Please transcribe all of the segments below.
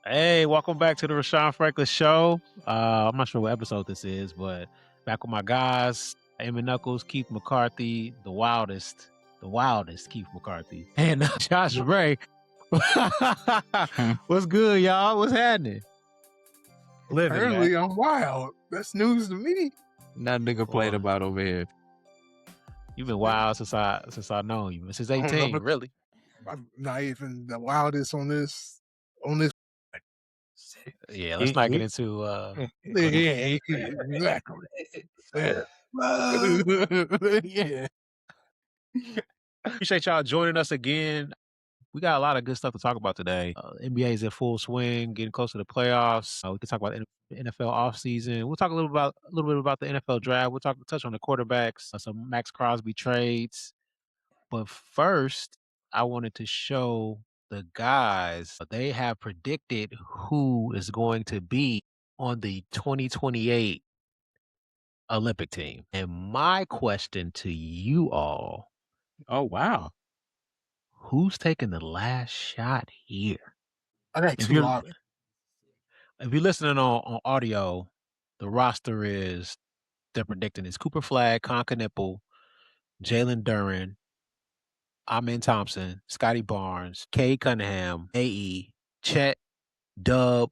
Hey, welcome back to the Rashawn Franklin Show. I'm not sure what episode this is, but back with my guys, Amy Knuckles, Keith McCarthy, the wildest Keith McCarthy, and Josh Ray. What's good, y'all? What's happening? Living, Apparently, man. I'm wild. That's news to me. That nigga played about over here. You've been wild since I known you. Since 18, really. I'm not even the wildest on this. Yeah, let's not get into Yeah, exactly. Yeah. Appreciate y'all joining us again. We got a lot of good stuff to talk about today. NBA is in full swing, getting close to the playoffs. We can talk about the NFL offseason. We'll talk a little bit about the NFL draft. We'll touch on the quarterbacks, some Max Crosby trades. But first, I wanted to show the guys, they have predicted who is going to be on the 2028 Olympic team. And my question to you all, Oh, wow. who's taking the last shot here? I got If two you're options. if you're listening on audio, the roster is they're predicting is Cooper Flag, Con Knipple, Jalen Duren, Amin Thompson, Scotty Barnes, Cade Cunningham, AE, Chet, Dub,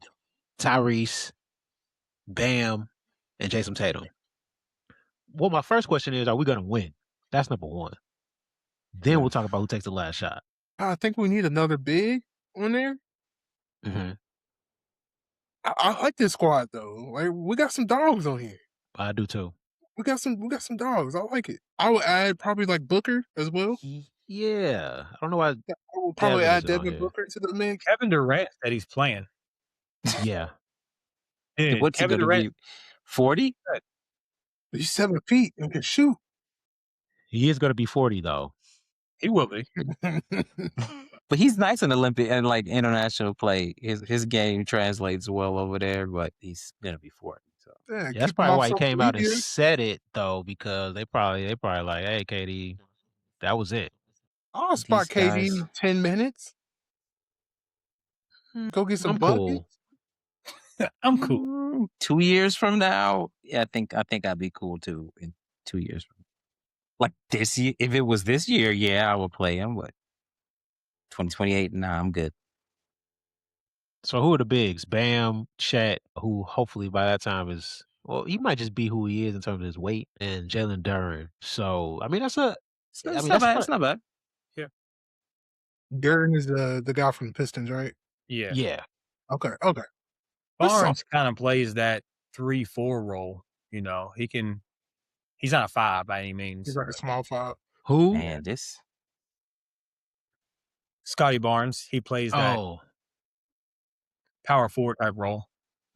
Tyrese, Bam, and Jason Tatum. Well, my first question is, are we going to win? That's number one. Then we'll talk about who takes the last shot. I think we need another big on there. Mm-hmm. I like this squad though. Like we got some dogs on here. I do too. We got some dogs. I like it. I would add probably like Booker as well. Yeah. I don't know why. I would probably Devin add isn't on Devin here. Booker to the mix. Kevin Durant said he's playing. Yeah. Dude, What's Kevin he going to be? 40? He's 7 feet and can shoot. He is going to be 40 though. He will be. But he's nice in Olympic and like international play. His game translates well over there, but he's going to be 40. So Yeah, that's keep him probably off why he social came out and media. said it though, because they probably like, hey, KD, that was it. I'll spot These guys- KD 10 minutes. Go get some I'm buckets. cool. I'm cool. 2 years from now, yeah, I think I'd be cool too in 2 years from now. Like this year, if it was this year, yeah, I would play him, but 2028, nah, I'm good. So who are the bigs? Bam, Chet, who hopefully by that time is, well, he might just be who he is in terms of his weight, and Jalen Duren. So I mean that's a It's I mean, not that's bad. fun. It's not bad. Duren is the guy from the Pistons, right? Yeah. Yeah. Okay. Barnes kind of plays that 3-4 role. You know, he's not a 5 by any means. He's like a small five. Who? Man, this Scotty Barnes, he plays that Oh. power forward type role,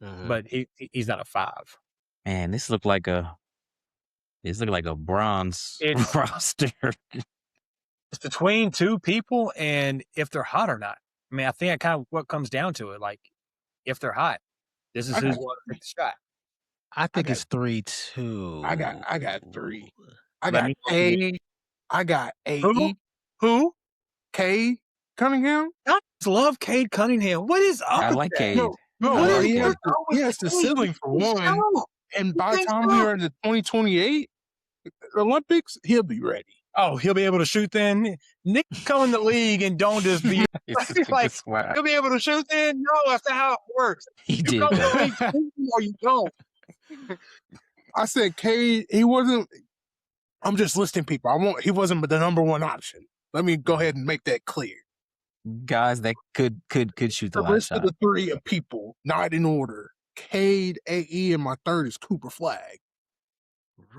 Mhm. but he's not a 5. man, this looked like a bronze It's- roster. It's between two people and if they're hot or not. I mean, I think that kind of what comes down to it. Like, if they're hot, this is who's going to take the shot. I think got- it's 3-2. I got three. I Let got me- A. I got AE. Who? K. Cunningham. I just love Cade Cunningham. What is up? I with like that? Cade. No, I like he has Cade. the ceiling for one. No. And by the think time so? we are in the 2028 Olympics, he'll be ready. Oh, he'll be able to shoot then. Nick come in the league and don't just be like, Wow. he'll be able to shoot then. No, that's not how it works. He You did come in that. the league or you don't. I said K. He wasn't. I'm just listing people. He wasn't the number one option. Let me go ahead and make that clear. Guys that could shoot the The last rest of shot. the three of people, not in order. Cade, AE, and my third is Cooper Flag.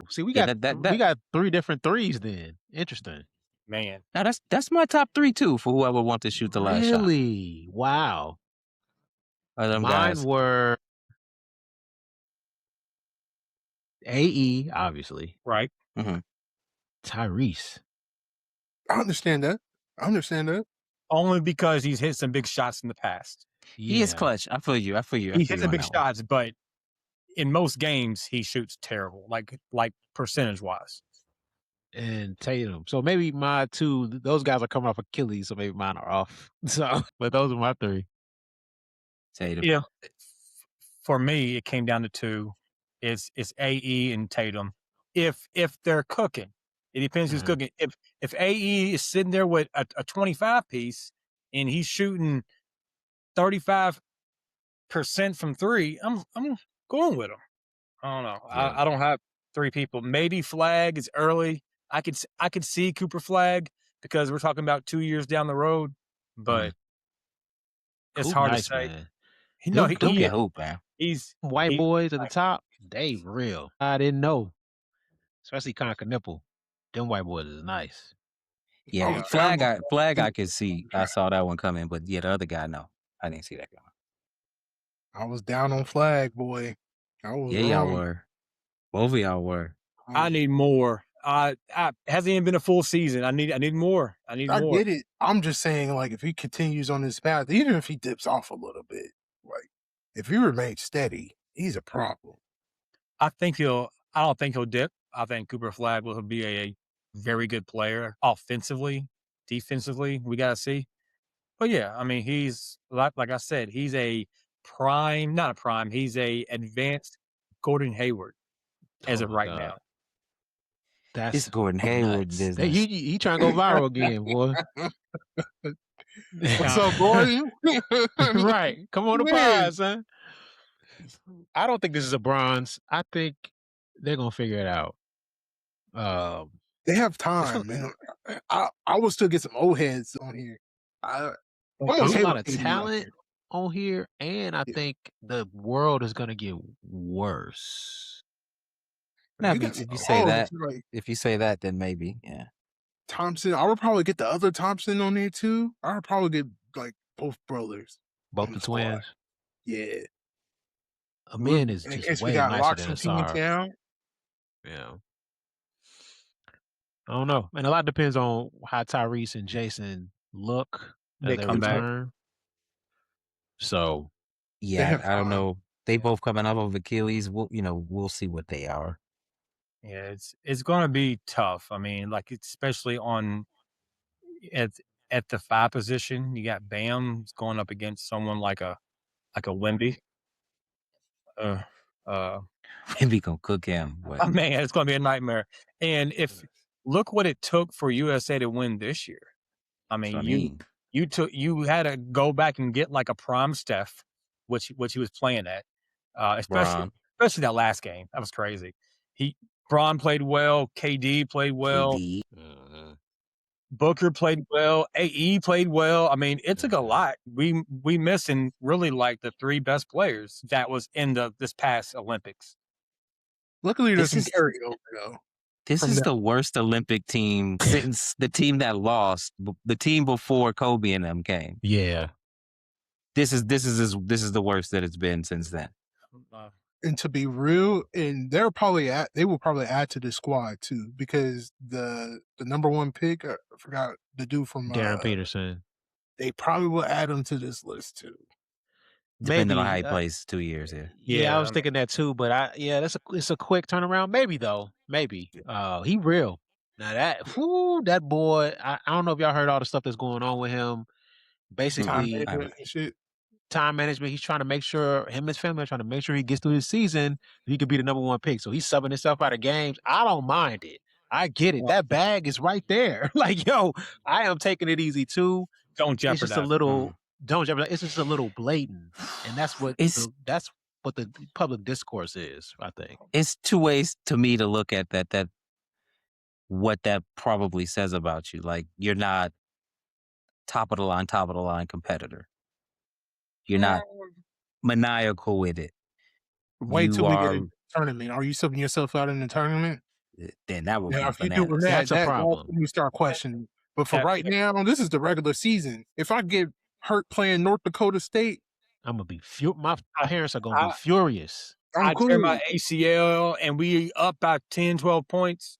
See, we Yeah, got that- we got 3 different threes then. Interesting. Man. Now that's my top 3 too for whoever wants to shoot the last shot. Really? Wow. Them Mine guys. were AE, obviously. Right. Tyrese. I understand that. Only because he's hit some big shots in the past. He is Yeah. clutch. I feel you. He hits some big shots, but in most games he shoots terrible, like percentage wise. And Tatum. So maybe my 2, those guys are coming off Achilles, so maybe mine are off. So, but those are my 3. Tatum. Yeah. For me, it came down to two. It's AE and Tatum. If they're cooking, it depends who's Mhm. cooking. If AE is sitting there with a 25 piece and he's shooting 35% from three, I'm going with him. I don't know. Yeah. I don't have three people. Maybe Flag is early. I could see Cooper Flag because we're talking about 2 years down the road, but it's Coop hard to nice, say. man. No, Coop can hoop, man. he's White he boys at the top, they real. I didn't know, especially Conker Nipple. Them white boys is nice. Yeah, I was down Flag on I could see. I saw that one coming, but yeah, the other guy, no. I didn't see that coming. I was down on Flag, boy. I was Yeah, y'all wrong. were. Both of y'all were. I need more. I hasn't even been a full season. I need more. I need I more. get it. I'm just saying, like, if he continues on this path, even if he dips off a little bit, like, if he remains steady, he's a problem. I don't think he'll dip. I think Cooper Flag will be a very good player offensively, defensively. We gotta see. But yeah, I mean, he's like I said, he's a prime, not a prime. He's a advanced Gordon Hayward as Oh of my right God. now. That's This Gordon Hayward nuts. business. He trying to go viral again, boy. What's up, Gordon? Right. Come on the Man. pod, son. I don't think this is a bronze. I think they're gonna figure it out. They have It's time, gonna, man. I will still get some old heads on here. I there's almost a hate lot when of KD out talent there. on here, and I Yeah. think the world is gonna get worse. Now, You if got you some say that, like if you say that, then maybe, yeah. Thompson. I would probably get the other Thompson on there too. I would probably get like both brothers Both on the the squad. twins. Yeah. Amin is In just case we way got nicer locked than some teams Asar. down. Yeah. I don't know. And a lot depends on how Tyrese and Jason look They as they come back. return. So Yeah, have I don't time. know. They both coming off of Achilles. We'll see what they are. Yeah, it's going to be tough. I mean, like especially on at the 5 position, you got Bam going up against someone like a Wemby. We gonna cook him. But Oh, man, it's going to be a nightmare. And if look what it took for USA to win this year. I that's mean, what I mean. you had to go back and get like a prime Steph, which he was playing at, especially Bron, that last game. That was crazy. Braun played well, KD played well, KD. Booker played well, AE played well. I mean, it took a Mhm. lot. We missing really like the 3 best players that was in this past Olympics. Luckily, there's This some is carryover though. this From is that. the worst Olympic team since the team that lost, the team before Kobe and them came. Yeah. This is the worst that it's been since then. And to be real, and they will probably add to the squad too, because the number 1 pick, I forgot the dude from Darren Peterson. they probably will add him to this list too. Depending on Maybe. how he plays 2 years here. Yeah, I was Yeah. thinking that too, but it's a quick turnaround. Maybe though. Maybe. He real. Now that boy, I don't know if y'all heard all the stuff that's going on with him. Time Basically, management and shit. time management. He's trying to make sure him and his family are trying to make sure he gets through the season. He could be the number 1 pick. So he's subbing himself out of games. I don't mind it. I get it. That bag is right there. Like, yo, I am taking it easy too. Don't It's just a jeopardize. little don't jeopardize. It's just a little blatant, and that's what It's the public discourse is. I think. it's 2 ways to me to look at that what that probably says about you. Like you're not top of the line competitor. You're not maniacal with it. Wait till You we get are. a tournament. Are you subbing yourself out in the tournament? Then that would Now, be if you're doing bananas. that, That's a that's problem. when you start questioning. But for That- right now, this is the regular season. If I get hurt playing North Dakota State, I'm gonna be my parents are gonna be I- furious. I'm I cool. tear my ACL and we up by 10, 12 points.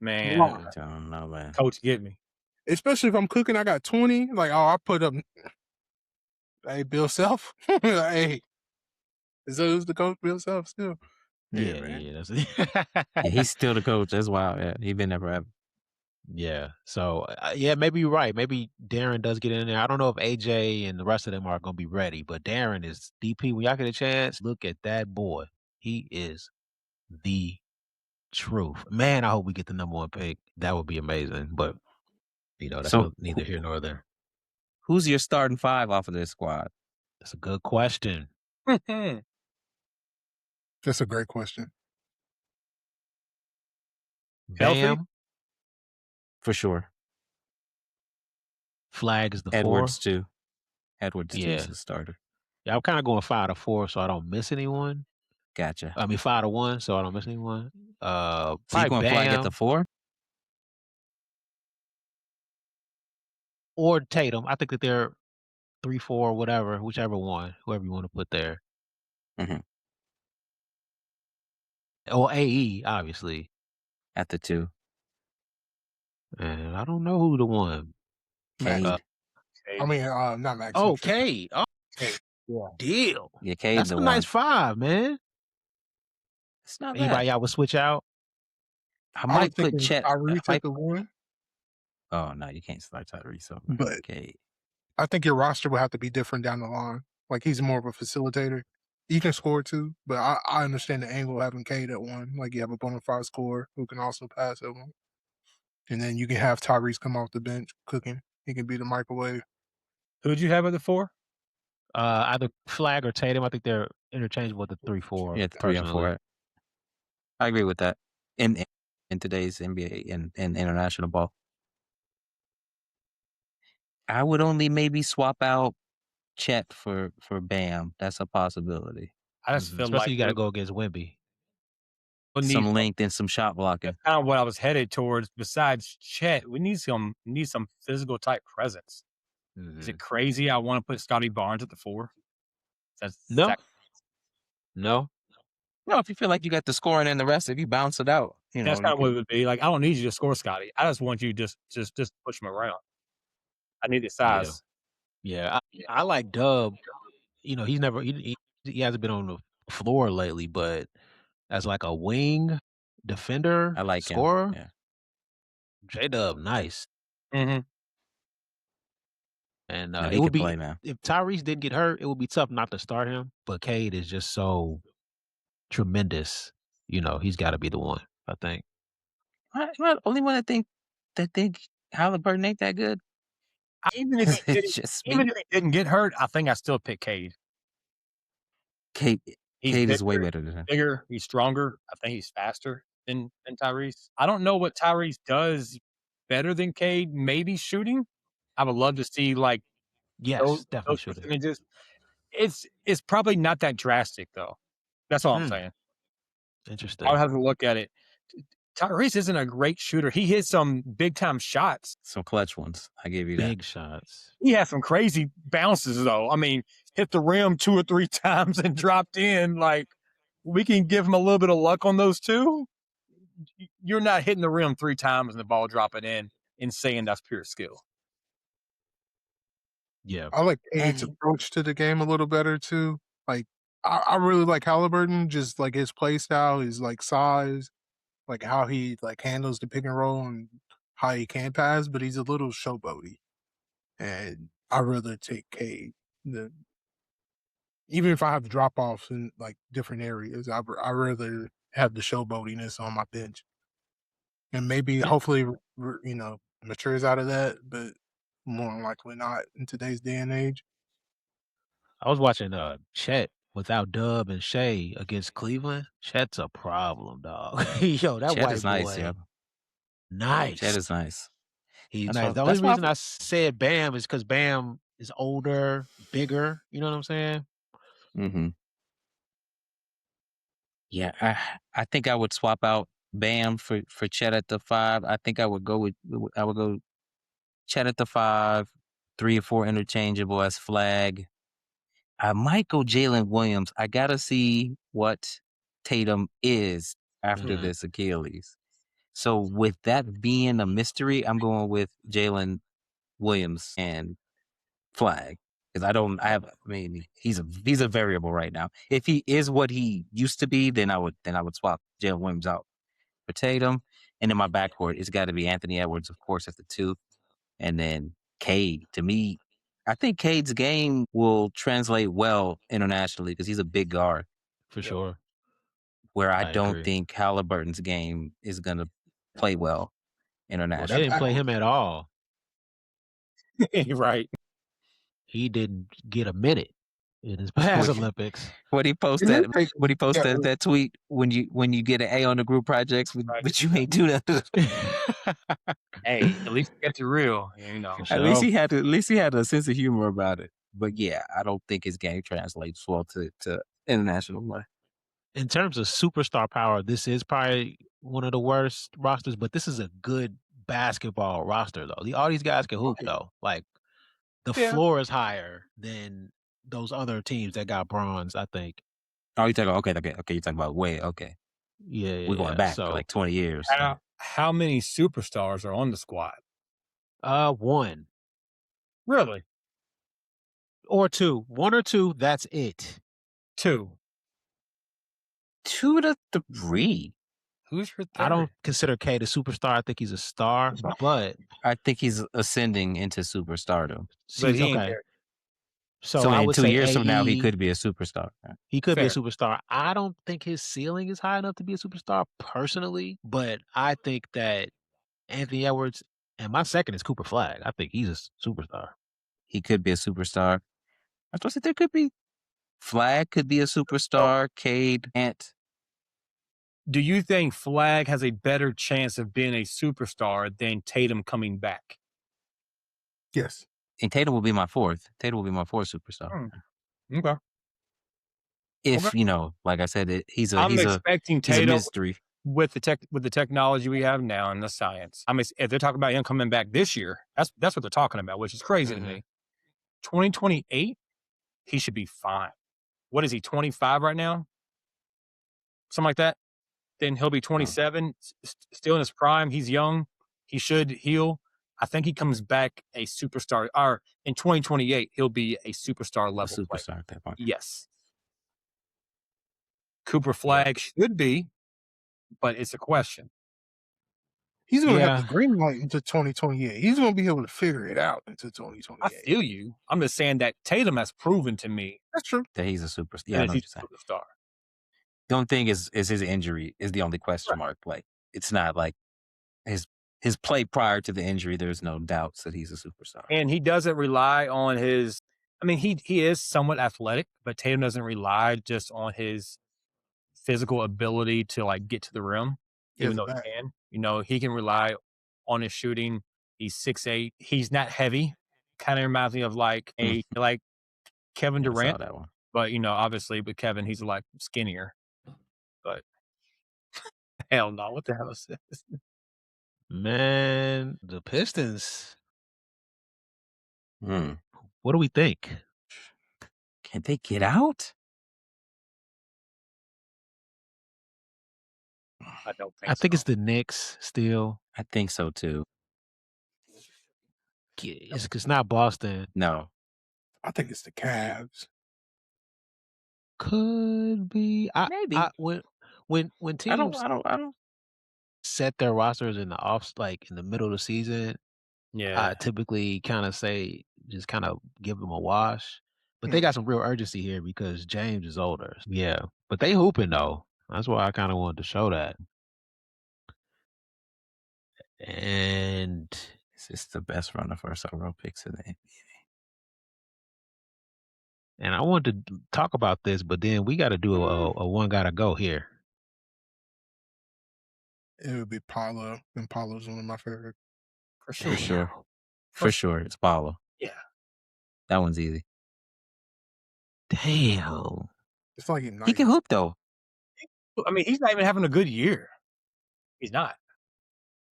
Man, Wow. I don't know, man. coach get me. Especially if I'm cooking, I got 20. Like, oh, I put up. Hey, Bill Self. Hey, is those the coach, Bill Self? Still, Yeah, man. yeah. That's Yeah, he's still the coach. That's wild. Yeah, he's been there forever. Yeah. So, yeah, maybe you're right. Maybe Darren does get in there. I don't know if AJ and the rest of them are gonna be ready, but Darren is DP. When y'all get a chance, look at that boy. He is the truth. Man, I hope we get the number 1 pick. That would be amazing, but, that's So neither here nor there. who's your starting 5 off of this squad? That's a good question. That's a great question. Healthy? Bam, For sure. Flag is the 4. Edwards too. Edwards too is Yeah. the starter. Yeah, I'm kinda going 5 to 4 so I don't miss anyone. Gotcha. I mean 5 to 1 so I don't miss anyone. So you Probably going Flag at the Bam 4? or Tatum. I think that they're 3, 4, whatever, whichever one, whoever you wanna put there. Mhm. Or AE, obviously. At the 2. And I don't know who the one. Uh, Cade. I mean, not Max. I'm oh, tripping. Cade. Oh, Cade. Yeah. deal. Yeah, Cade That's the a nice one. 5, man. It's not bad. Anybody y'all would switch out? I I was might put thinking Chet. Tyrese at the 1, Oh no, you can't start Tyrese over but Cade. I think your roster will have to be different down the line. Like he's more of a facilitator. He can score too, but I understand the angle of having Cade at 1. Like you have a bona fide scorer who can also pass at 1. And then you can have Tyrese come off the bench cooking. He can be the microwave. Who'd you have at the 4? Either Flag or Tatum. I think they're interchangeable at the 3, 4, Yeah, 3 and personally. 4. I agree with that. In today's NBA and international ball, I would only maybe swap out Chet for Bam. That's a possibility. I just feel like Especially you gotta go against Wemby. we'll need Some length and some shot blocking. that's kind of what I was headed towards. Besides Chet, we need some physical type presence. Is it crazy? I want to put Scotty Barnes at the 4. That's No. No. No, if you feel like you got the scoring and the rest, if you bounce it out, that's kind of what it would be. Like I don't need you to score, Scotty. I just want you to just push him around. I need the Yeah. size. Yeah. I like Dub. He's never he hasn't been on the floor lately, but as like a wing defender, I like him. scorer, Yeah. J-Dub, nice. Mm-hmm. And No, it he would can be play, man. if Tyrese didn't get hurt, it would be tough not to start him. But Cade is just so tremendous. He's got to be the one. I think. I'm not the only one that think Halliburton ain't that good. Even if he It's just me. even if he didn't get hurt, I think I still pick Cade. Cade He's is way bigger, better than him. bigger. He's stronger. I think he's faster than Tyrese. I don't know what Tyrese does better than Cade. Maybe shooting. I would love to see like Yes, definitely those shooting. percentages. It's probably not that drastic though. That's all I'm saying. Interesting. I'll have to look at it. Tyrese isn't a great shooter. He hit some big time shots. Some clutch ones. I give you that. Big shots. He had some crazy bounces though. I mean, hit the rim 2 or 3 times and dropped in. Like we can give him a little bit of luck on those too. You're not hitting the rim 3 times and the ball dropping in and saying that's pure skill. Yeah. I like Cade's And approach to the game a little better too. Like I really like Halliburton, just like his play style, his like size, like how he like handles the pick and roll and how he can pass, but he's a little showboaty. And I'd rather take Cade than even if I have drop offs in like different areas, I rather have the showboatiness on my bench. And maybe hopefully matures out of that, but more than likely not in today's day and age. I was watching Chet without Dub and Shea against Cleveland. Chet's a problem, dog. Yo, that Chet white is nice, boy, yeah. nice. Chet is nice. He's That's nice. why The only that's why reason I said Bam is because Bam is older, bigger. You know what I'm saying? mm-hmm. Yeah, I think I would swap out Bam for Chet at the 5. I think I would go Chet at the 5, 3 or 4 interchangeable as Flag. I might go Jalen Williams. I gotta see what Tatum is after Mhm. this Achilles. So with that being a mystery, I'm going with Jalen Williams and Flag. Because I mean, he's a variable right now. If he is what he used to be, then I would swap Jalen Williams out for Tatum. And in my backcourt, it's got to be Anthony Edwards, of course, at the 2, and then Cade. To me, I think Cade's game will translate well internationally because he's a big guard, For Yep. sure. where I I don't agree. think Halliburton's game is going to play well Well, they That didn't internationally. play him backwards. at all. You're right. He didn't get a minute in his past What Olympics. what he post And they that take what he post yeah, that tweet when you get an A on the group projects, Right. but you ain't do that. Hey, at least it gets you real, For At least sure. he had a sense of humor about it. But yeah, I don't think his game translates well to international play. In terms of superstar power, this is probably one of the worst rosters, but this is a good basketball roster though. All these guys can hoop right. though. Like the Yeah. floor is higher than those other teams that got bronze, I think. Oh, you talking about okay, you're talking about way okay. Yeah, We're yeah, going yeah. back So like 20 years. How many superstars are on the squad? one Really? or two. One or two, that's it. 2. 2 to 3. Who's your I third? don't consider Cade a superstar. I think he's a star, but I think he's ascending into superstardom. But see, he ain't okay. there. So So I in would 2 say years from now, he AE. could be a superstar. He could be a Fair. superstar. I don't think his ceiling is high enough to be a superstar personally, but I think that Anthony Edwards and my second is Cooper Flag. I think he's a superstar. He could be a superstar. I was supposed to say there could be Flag could be a So, superstar. Cade, Ant. do you think Flag has a better chance of being a superstar than Tatum coming back? Yes. And Tatum will be my fourth. Tatum will be my fourth superstar. Okay. If like I said, he's I'm expecting he's a Tatum mystery. with the technology we have now and the science. If they're talking about him coming back this year, that's what they're talking about, which is crazy to me. 2028, he should be fine. What is he, 25 right now? Something like that. Then he'll be 27, still in his prime. He's young. He should heal. I think he comes back a superstar. Or in 2028, he'll be a superstar A level player. superstar at that point. Yes. Cooper Yeah. Flag should be, but it's a question. He's gonna have the Yeah. green light into 2028. He's gonna be able to figure it out into I 2028. feel you. I'm just saying that Tatum has proven to me That's true. That he's a superstar. Yeah, I that know what he's you're saying. a superstar. The only thing is his injury is the only question mark. Like it's not like his play prior to the injury. There's no doubts that he's a superstar. And he doesn't rely on his. He is somewhat athletic, but Tatum doesn't rely just on his physical ability to like get to the rim, He has even a though he back. can. He can rely on his shooting. He's 6'8". He's not heavy. Kind of reminds me of like Kevin Yeah, I saw Durant, that one. but obviously with Kevin, he's like skinnier. But hell no, what the hell is this? Man, the Pistons. Hmm. What do we think? Can't they get out? I don't think I think so. it's the Knicks still. I think so too. It's not Boston. No. I think it's the Cavs. Could be. Maybe. When I teams don't. set their rosters in the middle of the season, Yeah. I typically kind of say just kind of give them a wash. But they got some real urgency here because James is older. Yeah, but they hooping though. That's why I kind of wanted to show that. And It's just the best run of first overall picks in the NBA. I wanted to talk about this, but then we got to do a one gotta go here. It would be Paolo, and Paolo's one of my favorite. For sure. For sure. For sure. It's Paulo. Yeah. That one's easy. Damn. It's like He can hoop though. He's not even having a good year. He's not.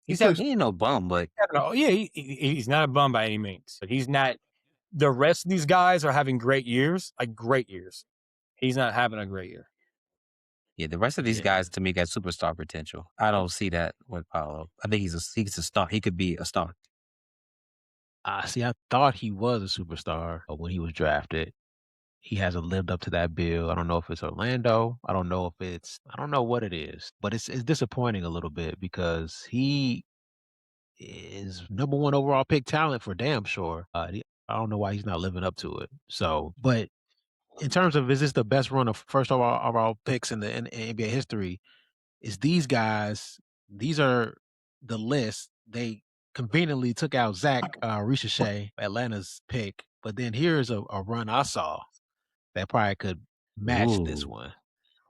He's He ain't no bum, but He's not a bum by any means. But he's not. The rest of these guys are having great years, like great years. He's not having a great year. yeah, the rest of these guys to me got superstar potential. I don't see that with Paulo. I think he's a star. He could be a star. See, I thought he was a superstar when he was drafted. he hasn't lived up to that bill. I don't know if it's Orlando. I don't know what it is, but it's disappointing a little bit because he is number one overall pick talent for damn sure. I don't know why he's not living up to it. So, but in terms of is this the best run of first overall picks in NBA history? Is these guys? These are the list. They conveniently took out Zach Ricochet, Atlanta's pick, but then here's a run I saw that probably could match this Ooh, one.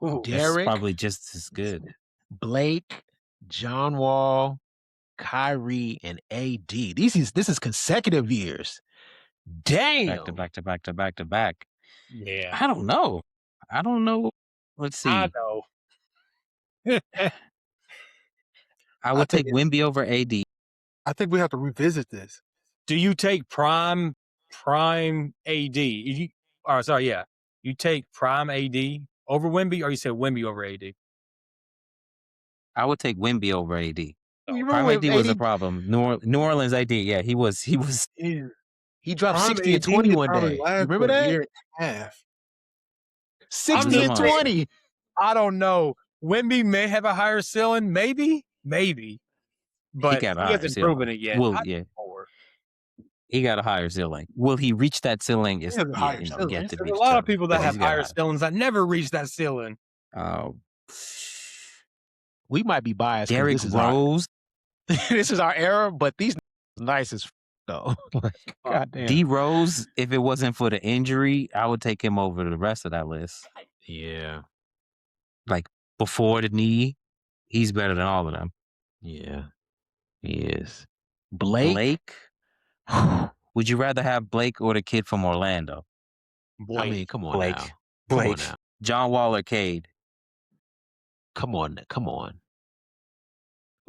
Ooh. that's Derek, probably just as good. Blake, John Wall, Kyrie, and AD. This is consecutive years. Back to Damn. back to back to back to back. Yeah, I don't know. I don't know. Let's I see. know. I I would think take Wimby over AD. I think we have to revisit this. Do you take prime AD? Or sorry, yeah. You take prime AD over Wimby, or you said Wimby over AD? I would take Wimby over AD. You remember Prime when AD was a AD problem. New Orleans AD, yeah, he was he dropped Prime 60 and AD 20 one probably day. You lasts remember for a that? year and a half. I'm 60 a just and saying, monster. 20. I don't know. Wimby may have a higher ceiling, maybe, He but got a he higher hasn't proven ceiling. it yet. Well, I yeah, more. he got a higher ceiling. Will he reach that ceiling? He Is has a higher yet ceiling. to There's be a lot of determined. people that But have he's got higher higher. ceilings that never reach that ceiling. Uh, We might be biased because Derrick this is our Rose, this is our era, but these nice as though. Like, D goddamn. Rose. If it wasn't for the injury, I would take him over the rest of that list. Yeah. Like before the knee, he's better than all of them. Yeah. He is. Blake. Blake, would you rather have Blake or the kid from Orlando? I mean, Blake. come on Blake. now. Come on Blake. now. John Wall or Cade? Come on. Come on.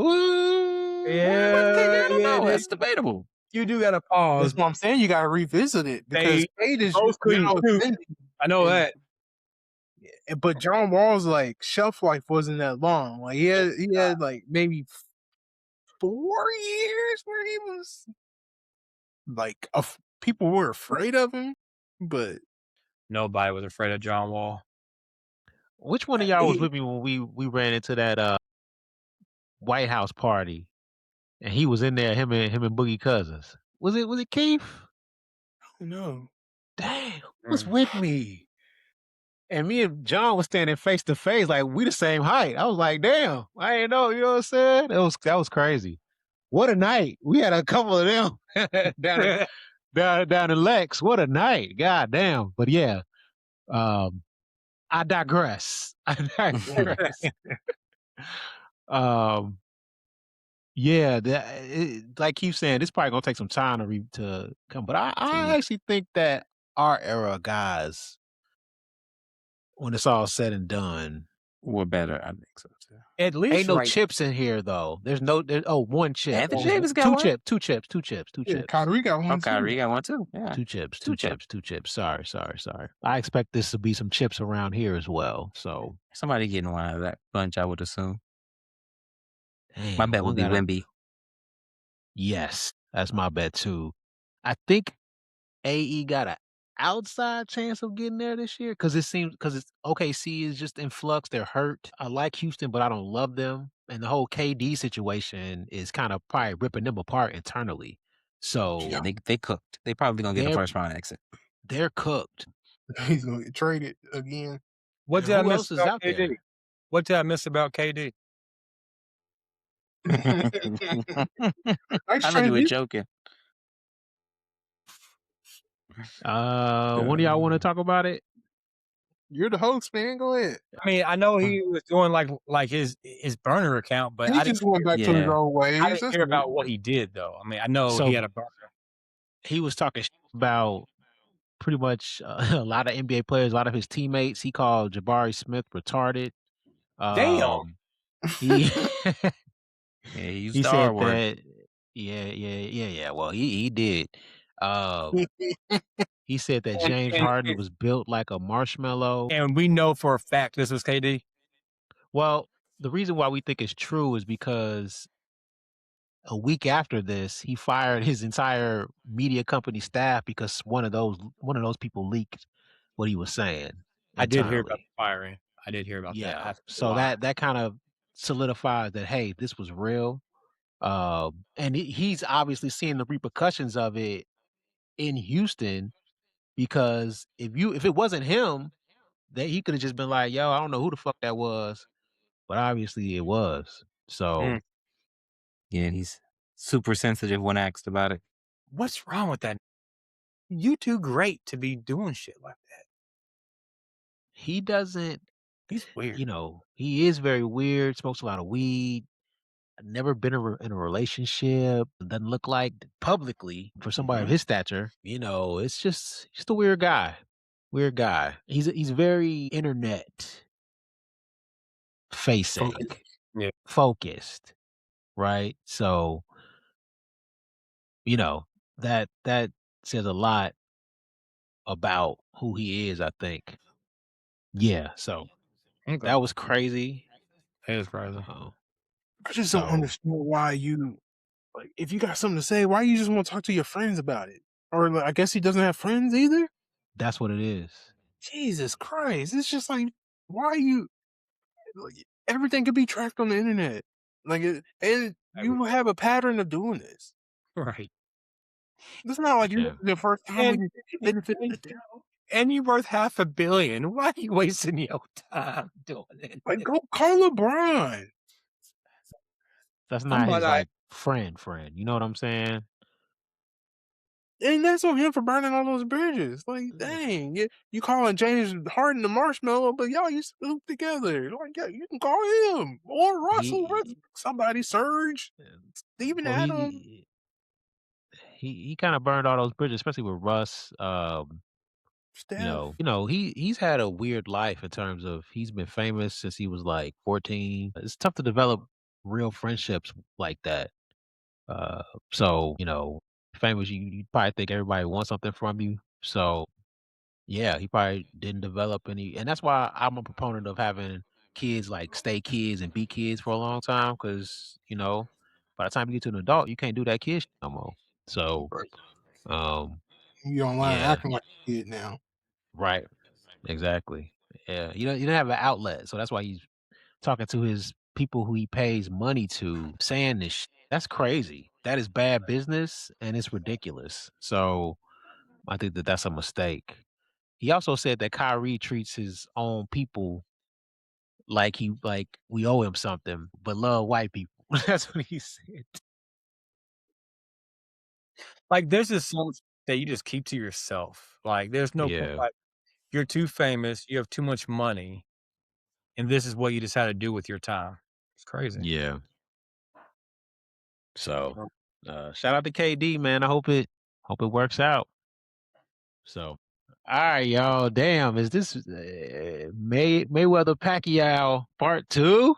Ooh. I don't know. Yeah, That's debatable. you do got to That's pause. what I'm saying. You got to revisit it because Cade is both couldn't now shoot. ascending. I know And- that. But John Wall's like shelf life wasn't that long. Like he had like maybe 4 years where he was like people were afraid of him, but Nobody was afraid of John Wall. Which one of y'all was with me when we ran into that White House party and he was in there, him and Boogie Cousins? Was it Keith? no. Dang, who was with me? And me and John was standing face to face, like we the same height. I was like, damn, I ain't know, you know what I'm saying? That was crazy. What a night. We had a couple of them down in Lex. What a night. God damn. But yeah, I digress. I digress. um Yeah, like Keith saying, it's probably gonna take some time to come. But I actually think that our era guys, when it's all said and done, We're better. I think so too. At least ain't no right. chips in here though. There's one chip. Anthony Just Davis got two one. chips, two chips, two chips, two Yeah, chips. Kyrie got one Oh, too. Kyrie got one too. Yeah. Two chips, Two two chips, two chips. Sorry. I expect this to be some chips around here as well. So Somebody getting one out of that bunch, I would assume. dang, My bet one would be gotta- Wemby. Yes, that's my bet too. I think AE got an outside chance of getting there this year because it's OKC is just in flux. They're hurt. I like Houston, but I don't love them. And the whole KD situation is kind of probably ripping them apart internally. So Yeah, they cooked. They probably gonna get a They're- first round exit. they're cooked. He's gonna get traded again. What And did I who miss else is about out KD? there? What did I miss about KD? Nice I know you were transition. joking. One of y'all want to talk about it? You're the host, man. Go ahead. I mean, I know he was doing like his burner account, but He I just didn't, went back to his Yeah. old ways. I didn't That's hear it. about what he did though. I mean, I know So- he had a burner. He was talking about pretty much a lot of NBA players, a lot of his teammates. He called Jabari Smith retarded. Damn. He Yeah, he used he the said R word. that. Yeah. Well, he did. He said that James Harden was built like a marshmallow. And we know for a fact this was KD. Well, the reason why we think it's true is because a week after this, he fired his entire media company staff because one of those people leaked what he was saying I did hear about internally. the firing. I did hear about that. I Yeah. have to So lie. that kind of solidifies that, hey, this was real. And he's obviously seeing the repercussions of it in Houston because if it wasn't him, that he could have just been like, yo, I don't know who the fuck that was, but obviously it was. So Mm. Yeah, and he's super sensitive when asked about it. What's wrong with that? You too great to be doing shit like that. he doesn't, He's weird. he is very weird, smokes a lot of weed, never been in a relationship, doesn't look like publicly for somebody of his stature. It's just a weird guy. Weird guy. He's very internet facing, Focus. Yeah. focused, right? So, you know, that says a lot about who he is, I think. Yeah, so Okay. that was crazy. That is crazy. Uh, I just don't so understand why you like if you got something to say, why you just want to talk to your friends about it? Or like, I guess he doesn't have friends either. that's what it is. Jesus Christ! It's just like why you like, everything could be tracked on the internet. And you Everything. have a pattern of doing this. Right. It's not like you're Yeah. the first time And, we and, benefit. and you're worth $500 million. Why are you wasting your time doing it? Like, go call LeBron. That's I'm not about his, to, like, friend, you know what I'm saying? And that's on him for burning all those bridges. Like, dang, you calling James Harden the marshmallow, but y'all used to hoop together. Like, yeah, you can call him or Russell, He somebody, Serge, Steven well, Adams, he kinda burned all those bridges, especially with Russ. Steph. He's had a weird life in terms of he's been famous since he was, like, 14. It's tough to develop real friendships like that. Uh, so, famous, you probably think everybody wants something from you. So, yeah, he probably didn't develop any, and that's why I'm a proponent of having kids, like, stay kids and be kids for a long time, because by the time you get to an adult, you can't do that kid shit no more. So, Right. um, You online yeah, acting like a kid now. right, exactly. Yeah, you don't have an outlet, so that's why he's talking to his people who he pays money to, saying this that's crazy. That is bad business, and it's ridiculous. So, I think that that's a mistake. He also said that Kyrie treats his own people like we owe him something, but love white people. That's what he said. like, there's just so much that you just keep to yourself. Like, there's no point. Yeah, Like, you're too famous. You have too much money. And this is what you decide to do with your time. It's crazy. yeah. So, shout out to KD, man. I hope it works out. So, all right, y'all. Damn, is this Mayweather Pacquiao part 2?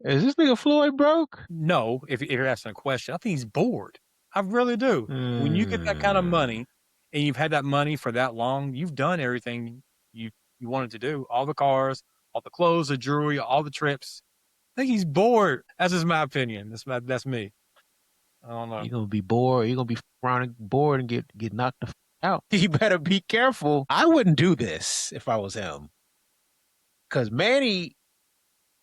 Is this nigga Floyd broke? No, if you're asking a question, I think he's bored. I really do. When you get that kind of Mm, money and you've had that money for that long, you've done everything you you wanted to do. All the cars, all the clothes, the jewelry, all the trips. I think he's bored. That's just my opinion. That's me. I don't know. you gonna be bored. You're gonna be around and bored and get knocked the out. You better be careful. I wouldn't do this if I was him, because Manny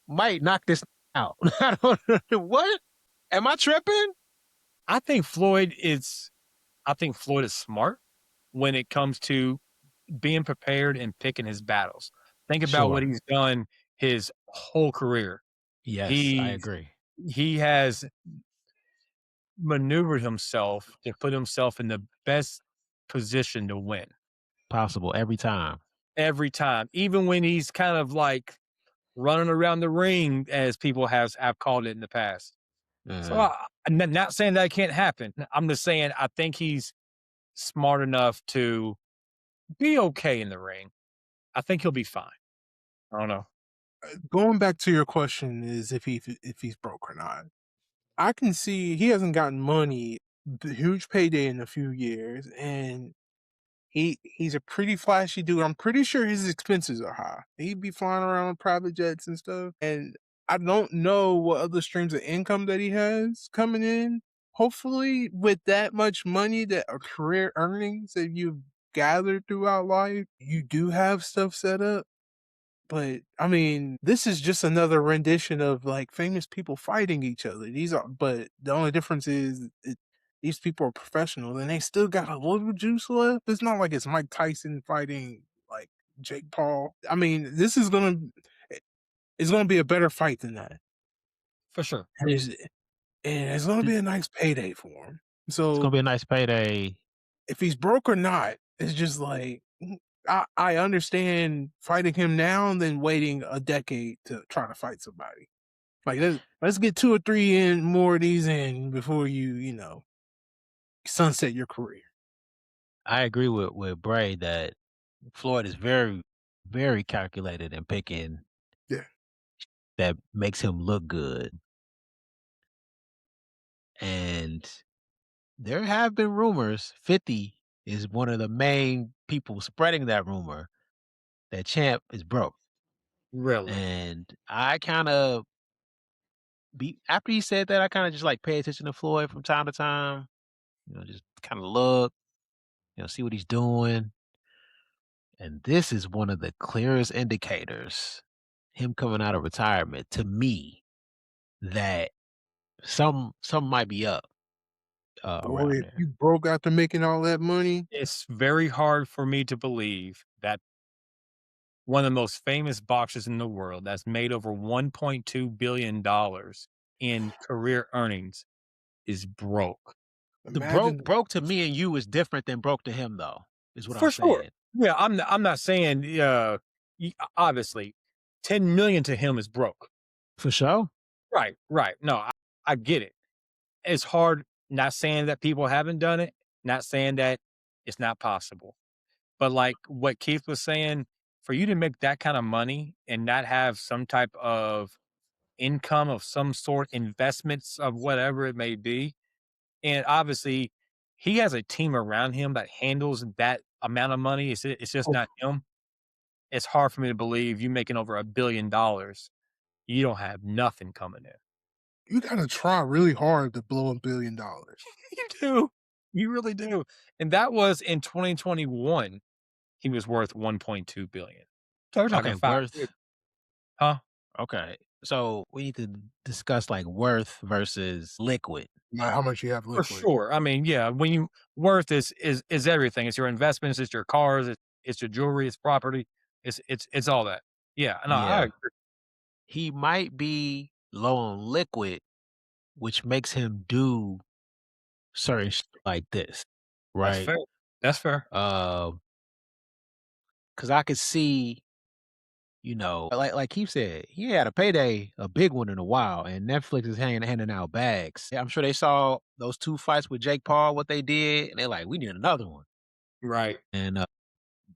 might knock this out. I don't know. What? Am I tripping? I think Floyd is smart when it comes to being prepared and picking his battles. Think about what Sure. he's done his whole career. Yes, I He's agree. he has maneuvered himself to put himself in the best position to win Possible every time. every time, even when he's kind of like running around the ring, as people have called it in the past. So Uh, I'm not saying that can't happen. I'm just saying I think he's smart enough to be okay in the ring. I think he'll be fine. I don't know. Going back to your question is if he's broke or not. I can see he hasn't gotten money, the huge payday in a few years, and he's a pretty flashy dude. I'm pretty sure his expenses are high. He'd be flying around on private jets and stuff. And I don't know what other streams of income that he has coming in. Hopefully, with that much money that are career earnings that you've gathered throughout life, you do have stuff set up. But I mean, this is just another rendition of like famous people fighting each other. But the only difference is these people are professional and they still got a little juice left. It's not like it's Mike Tyson fighting like Jake Paul. I mean, it's gonna be a better fight than that. for sure. And it's gonna be a nice payday for him. It's gonna So be a nice payday. if he's broke or not, it's just like I understand fighting him now and then waiting a decade to try to fight somebody. Like let's get 2 or 3 in more of these in before you sunset your career. I agree with Bray that Floyd is very, very calculated in picking Yeah. that makes him look good. And there have been rumors, 50 is one of the main people spreading that rumor that Champ is broke. Really. And I kinda after he said that, I kinda just, like, pay attention to Floyd from time to time, just kinda look, see what he's doing, and this is one of the clearest indicators, him coming out of retirement, to me, that some might be up, Boy, around if there. you broke after making all that money, It's very hard for me to believe that one of the most famous boxers in the world that's made over $1.2 billion in career earnings is broke. The imagine broke to me and you is different than broke to him, though, is what I'm For sure. saying. Yeah, I'm not saying, obviously, 10 million to him is broke. For sure. Right, right. No, I get it. It's hard, not saying that people haven't done it, not saying that it's not possible. But like what Keith was saying, for you to make that kind of money and not have some type of income of some sort, investments of whatever it may be, and obviously he has a team around him that handles that amount of money. It's just oh, not him. It's hard for me to believe you making over $1 billion, you don't have nothing coming in. you gotta try really hard to blow $1 billion. You do. You really do. And that was in 2021, he was worth 1.2 billion. So we're Okay, talking 5 years. worth. Huh? Okay. So we need to discuss like worth versus liquid. Not how much you have For liquid. sure. I mean, yeah, when you worth is everything. It's your investments, it's your cars, it's your jewelry, it's property, it's all that. Yeah, no, I Yeah. agree. He might be low on liquid, which makes him do certain like this, That's right? fair. That's fair. Because I could see, like Keith said, he had a payday, a big one in a while, and Netflix is handing out bags. Yeah, I'm sure they saw those 2 fights with Jake Paul, what they did, and they're like, "We need another one." Right. And,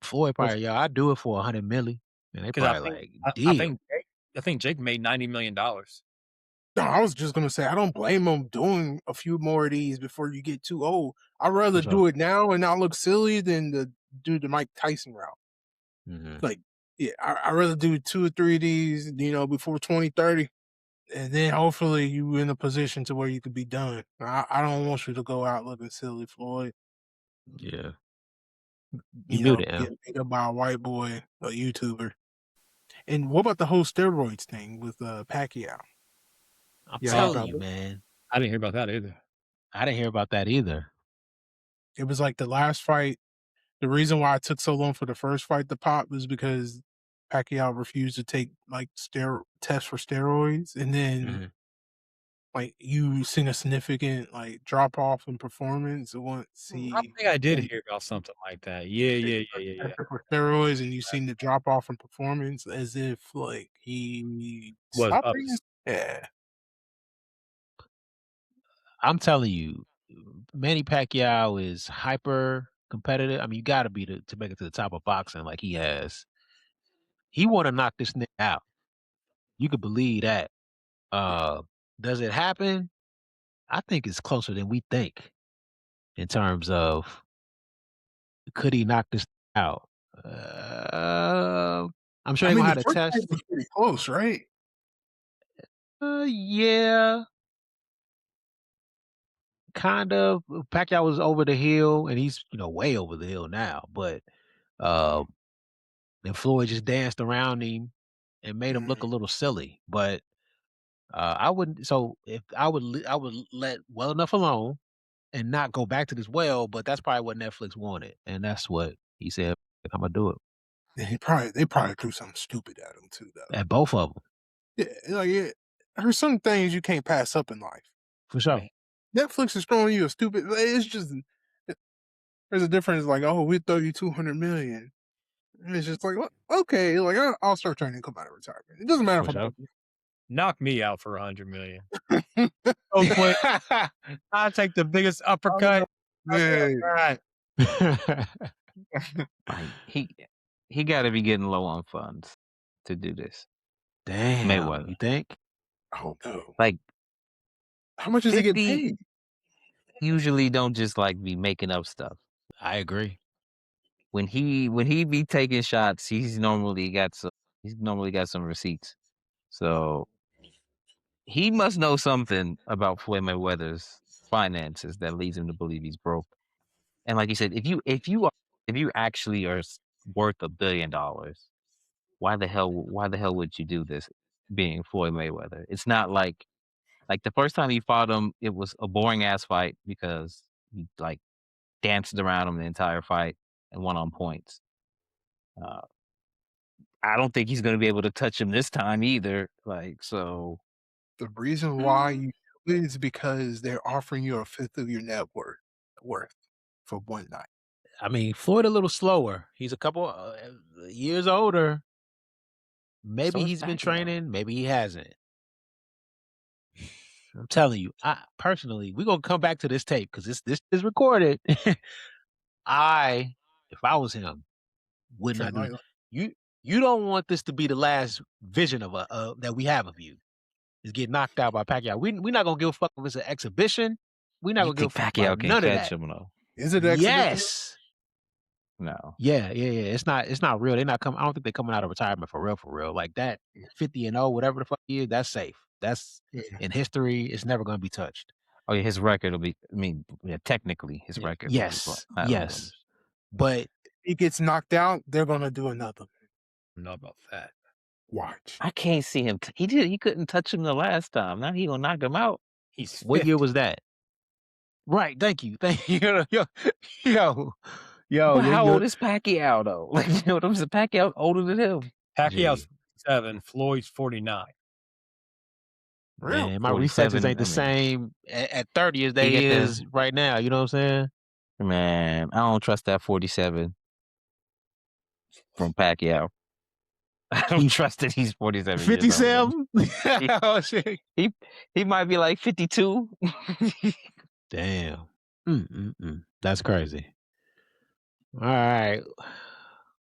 Floyd probably, "Yo, I'd do it for 100 milli." And they Because I probably think like, I "Deal." think Jake made $90 million. No, I was just gonna say I don't blame him doing a few more of these before you get too old. I'd For rather sure. do it now and not look silly than to do the Mike Tyson route. Mhm. Like, yeah, I'd rather do 2 or 3 of these, before 2030, and then hopefully you in a position to where you could be done. I don't want you to go out looking silly, Floyd. Yeah. You muted him. Getting beat up by a white boy, a YouTuber. And what about the whole steroids thing with Pacquiao? I'm Yeah, heard Oh, telling about you, it. man. I didn't hear about that either. I didn't hear about that either. It was like the last fight. The reason why it took so long for the first fight to pop was because Pacquiao refused to take like tests for steroids, and then Mhm. like you seen a significant like drop off in performance once I he think I did and hear about something like that. Yeah, yeah, yeah, yeah, yeah. tested for steroids, and you seen the drop off in performance as if like he Was stopped taking. ups. Yeah, I'm telling you, Manny Pacquiao is hyper competitive. I mean, you gotta be to make it to the top of boxing like he has. He wanna knock this nigga out. You could believe that. Uh, does it happen? I think it's closer than we think in terms of could he knock this out? Uh, I'm sure I they're mean gonna the have to first fight test. was pretty close, right? Yeah, kind of. Pacquiao was over the hill, and he's way over the hill now. But uh, and Floyd just danced around him and made him look a little silly. But I wouldn't. So if I would let well enough alone and not go back to this well. But that's probably what Netflix wanted, and that's what he said. I'm gonna do it And they probably threw something stupid at him too, though. at both of them Yeah, like there's some things you can't pass up in life. for sure. Like, Netflix is throwing you a stupid. It's just there's a difference. Like, oh, we throw you 200 million. And it's just like, well, okay, like I'll start training to come out of retirement. It doesn't matter For if sure. Knock me out for 100 million. I'm. Oh, quick. I'll take the biggest uppercut. Man. All right. Like, he got to be getting low on funds to do this. Damn, Mayweather. you think? Oh no! Like, How much is he getting 50 paid? usually don't just like be making up stuff. I agree. When he be taking shots, he's normally got some receipts. So he must know something about Floyd Mayweather's finances that leads him to believe he's broke. And like you said, if you actually are worth $1 billion, why the hell would you do this being Floyd Mayweather? It's not like the first time he fought him, it was a boring ass fight because he like danced around him the entire fight and won on points. I don't think he's going to be able to touch him this time either. Like, so The reason why you do it is because they're offering you a fifth of your net worth for one night. I mean, Floyd a little slower. He's a couple years older. Maybe is he's been Pacquiao. training. Maybe he hasn't. I'm telling you, I personally, we're gonna come back to this tape because this is recorded. If I was him, would Tread not do lightly. you don't want this to be the last vision of that we have of you. Is get knocked out by Pacquiao. We're not gonna give a fuck if it's an exhibition. We're not You gonna give a think fuck Pacquiao about can none of catch that. him though? Is it an exhibition? Yes. No. Yeah. It's not real. They're not coming. I don't think they're coming out of retirement for real. Like that 50-0, whatever the fuck he is, that's safe. That's Yeah. in history. It's never gonna be touched. Oh yeah, his record will be. I mean, yeah, technically his record will be. Yes. Yes. But He gets knocked out, they're gonna do another. I don't know about that. Watch. I can't see him. He couldn't touch him the last time. Now he gonna knock him out. He's what 50. year was that? Right. Thank you. Yo. But how old is Pacquiao though? Like, you know what I'm saying? Pacquiao older than him. Pacquiao's 7, Floyd's 49. Real? Man, my 47, reflexes ain't the I mean, same at 30 as they get the- is right now. You know what I'm saying? Man, I don't trust that 47 from Pacquiao. I don't trust that he's 47 years old. 57? Oh shit. He might be like 52. Damn. That's crazy. All right.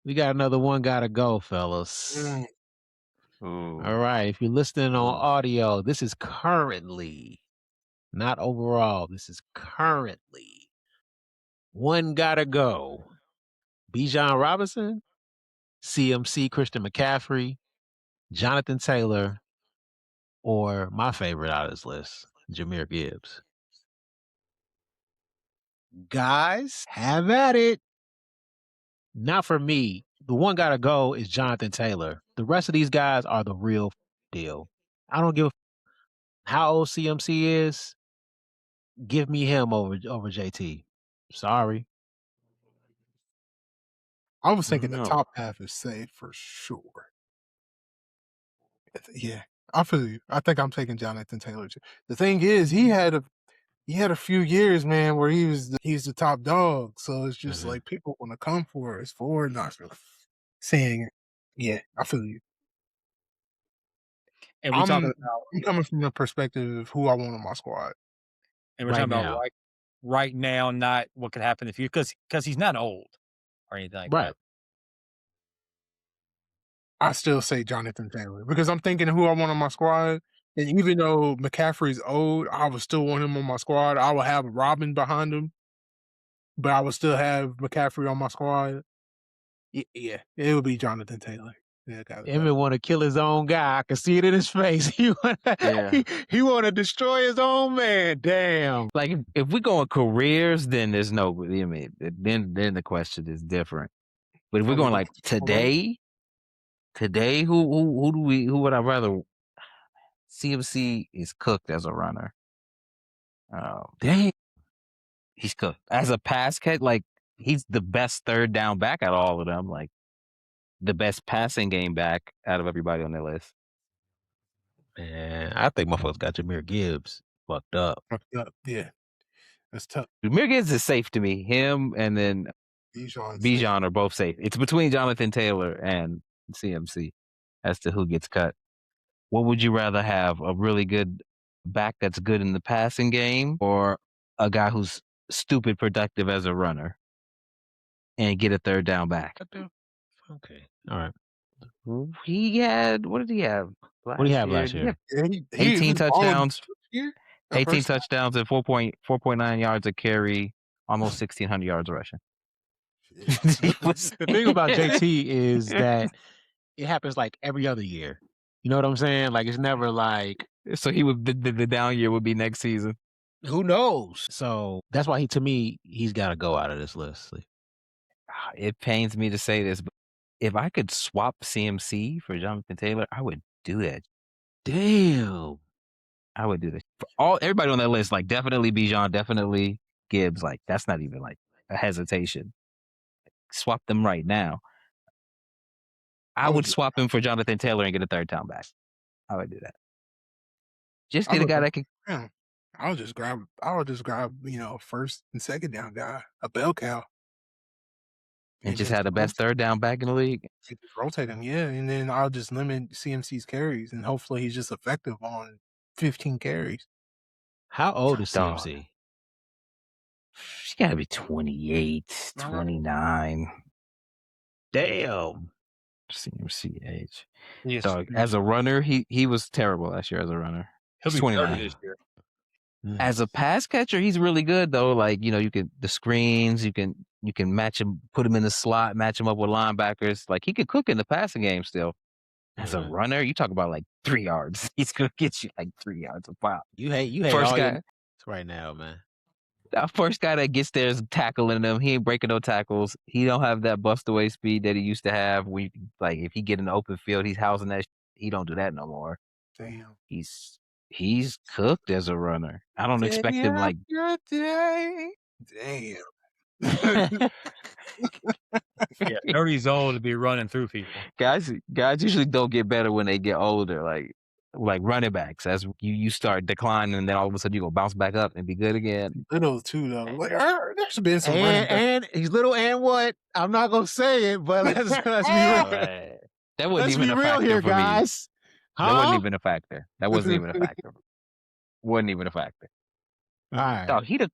We got another one gotta go, fellas. Mm. All right. If you're listening on audio, this is currently, not overall. This is currently one gotta go. Bijan Robinson, CMC Christian McCaffrey, Jonathan Taylor, or my favorite out of this list, Jahmyr Gibbs. Guys, have at it. Not for me. The one gotta go is Jonathan Taylor. The rest of these guys are the real deal. I don't give a how old CMC is. Give me him over JT. Sorry. I was thinking the No. top half is safe for sure. Yeah, I feel you. I think I'm taking Jonathan Taylor too. The thing is, he had a few years, man, where he's the top dog. So it's just like people want to come for us for not saying it. Yeah, I feel you. And we're talking about I'm coming from the perspective of who I want on my squad. and we're Right talking now. about right now, not what could happen if you because he's not old or anything like Right. that. I still say Jonathan Taylor because I'm thinking of who I want on my squad. And even though McCaffrey's old, I would still want him on my squad. I would have Robin behind him, but I would still have McCaffrey on my squad. Yeah, it would be Jonathan Taylor. Yeah, gotta go. Emmett want to kill his own guy. I can see it in his face. Yeah. He want to destroy his own man. Damn. Like if we go on careers, then there's no. I mean, then the question is different. But if we're Are we going going like to roll? today, who would I rather? CMC is cooked as a runner. Damn. He's cooked as a pass catch. Like he's the best third down back out of all of them. Like the best passing game back out of everybody on their list. Man, I think motherfuckers got Jameer Gibbs fucked up. Yeah, that's tough. Jameer Gibbs is safe to me. Him and then Bijan are both safe. It's between Jonathan Taylor and CMC as to who gets cut. What would you rather have? A really good back that's good in the passing game or a guy who's stupid productive as a runner and get a third down back? Okay. All right. He had, what did he have What do you have last Did year? he have He 18 was balling touchdowns, here. 18 touchdowns and 4.9 yards a carry, almost 1,600 yards rushing. The thing about JT is that it happens like every other year. You know what I'm saying? Like it's never like So he would the down year would be next season. who knows. So that's why to me he's got to go out of this list. It pains me to say this, but if I could swap CMC for Jonathan Taylor, I would do that. Damn. I would do that. For everybody on that list, like definitely Bijan, definitely Gibbs. Like that's not even like a hesitation. Swap them right now. I would swap him for Jonathan Taylor and get a third down back. I would do that. Just get a guy that can. I would just grab. First and second down guy, a bell cow, and just have the best third down back in the league. Just rotate him, yeah, and then I'll just limit CMC's carries, and hopefully he's just effective on 15 carries. How old is CMC? She got to be 28, 29. Damn. CMC age. Yes. Dog, as a runner, he was terrible last year as a runner. He'll be 29 this year. As a pass catcher, he's really good though. Like, you can the screens, you can match him, put him in the slot, match him up with linebackers. Like he could cook in the passing game still. As a runner, you talk about like 3 yards. He's gonna get you like 3 yards a pop. You hate first all guy right now, man. The first guy that gets there is tackling them. He ain't breaking no tackles. He don't have that bust away speed that he used to have. Like if he get in the open field, he's housing that. He don't do that no more. Damn. He's cooked as a runner. I don't expect him like. Damn. Yeah, 30's old to be running through people. Guys usually don't get better when they get older. Like running backs, as you start declining, and then all of a sudden you go bounce back up and be good again. Little too though. Like there's been some and he's little and what? I'm not gonna say it, but let's be real. That wasn't even a factor here, for guys. me. That wasn't even a factor. Wasn't even a factor. All right. Dog, he the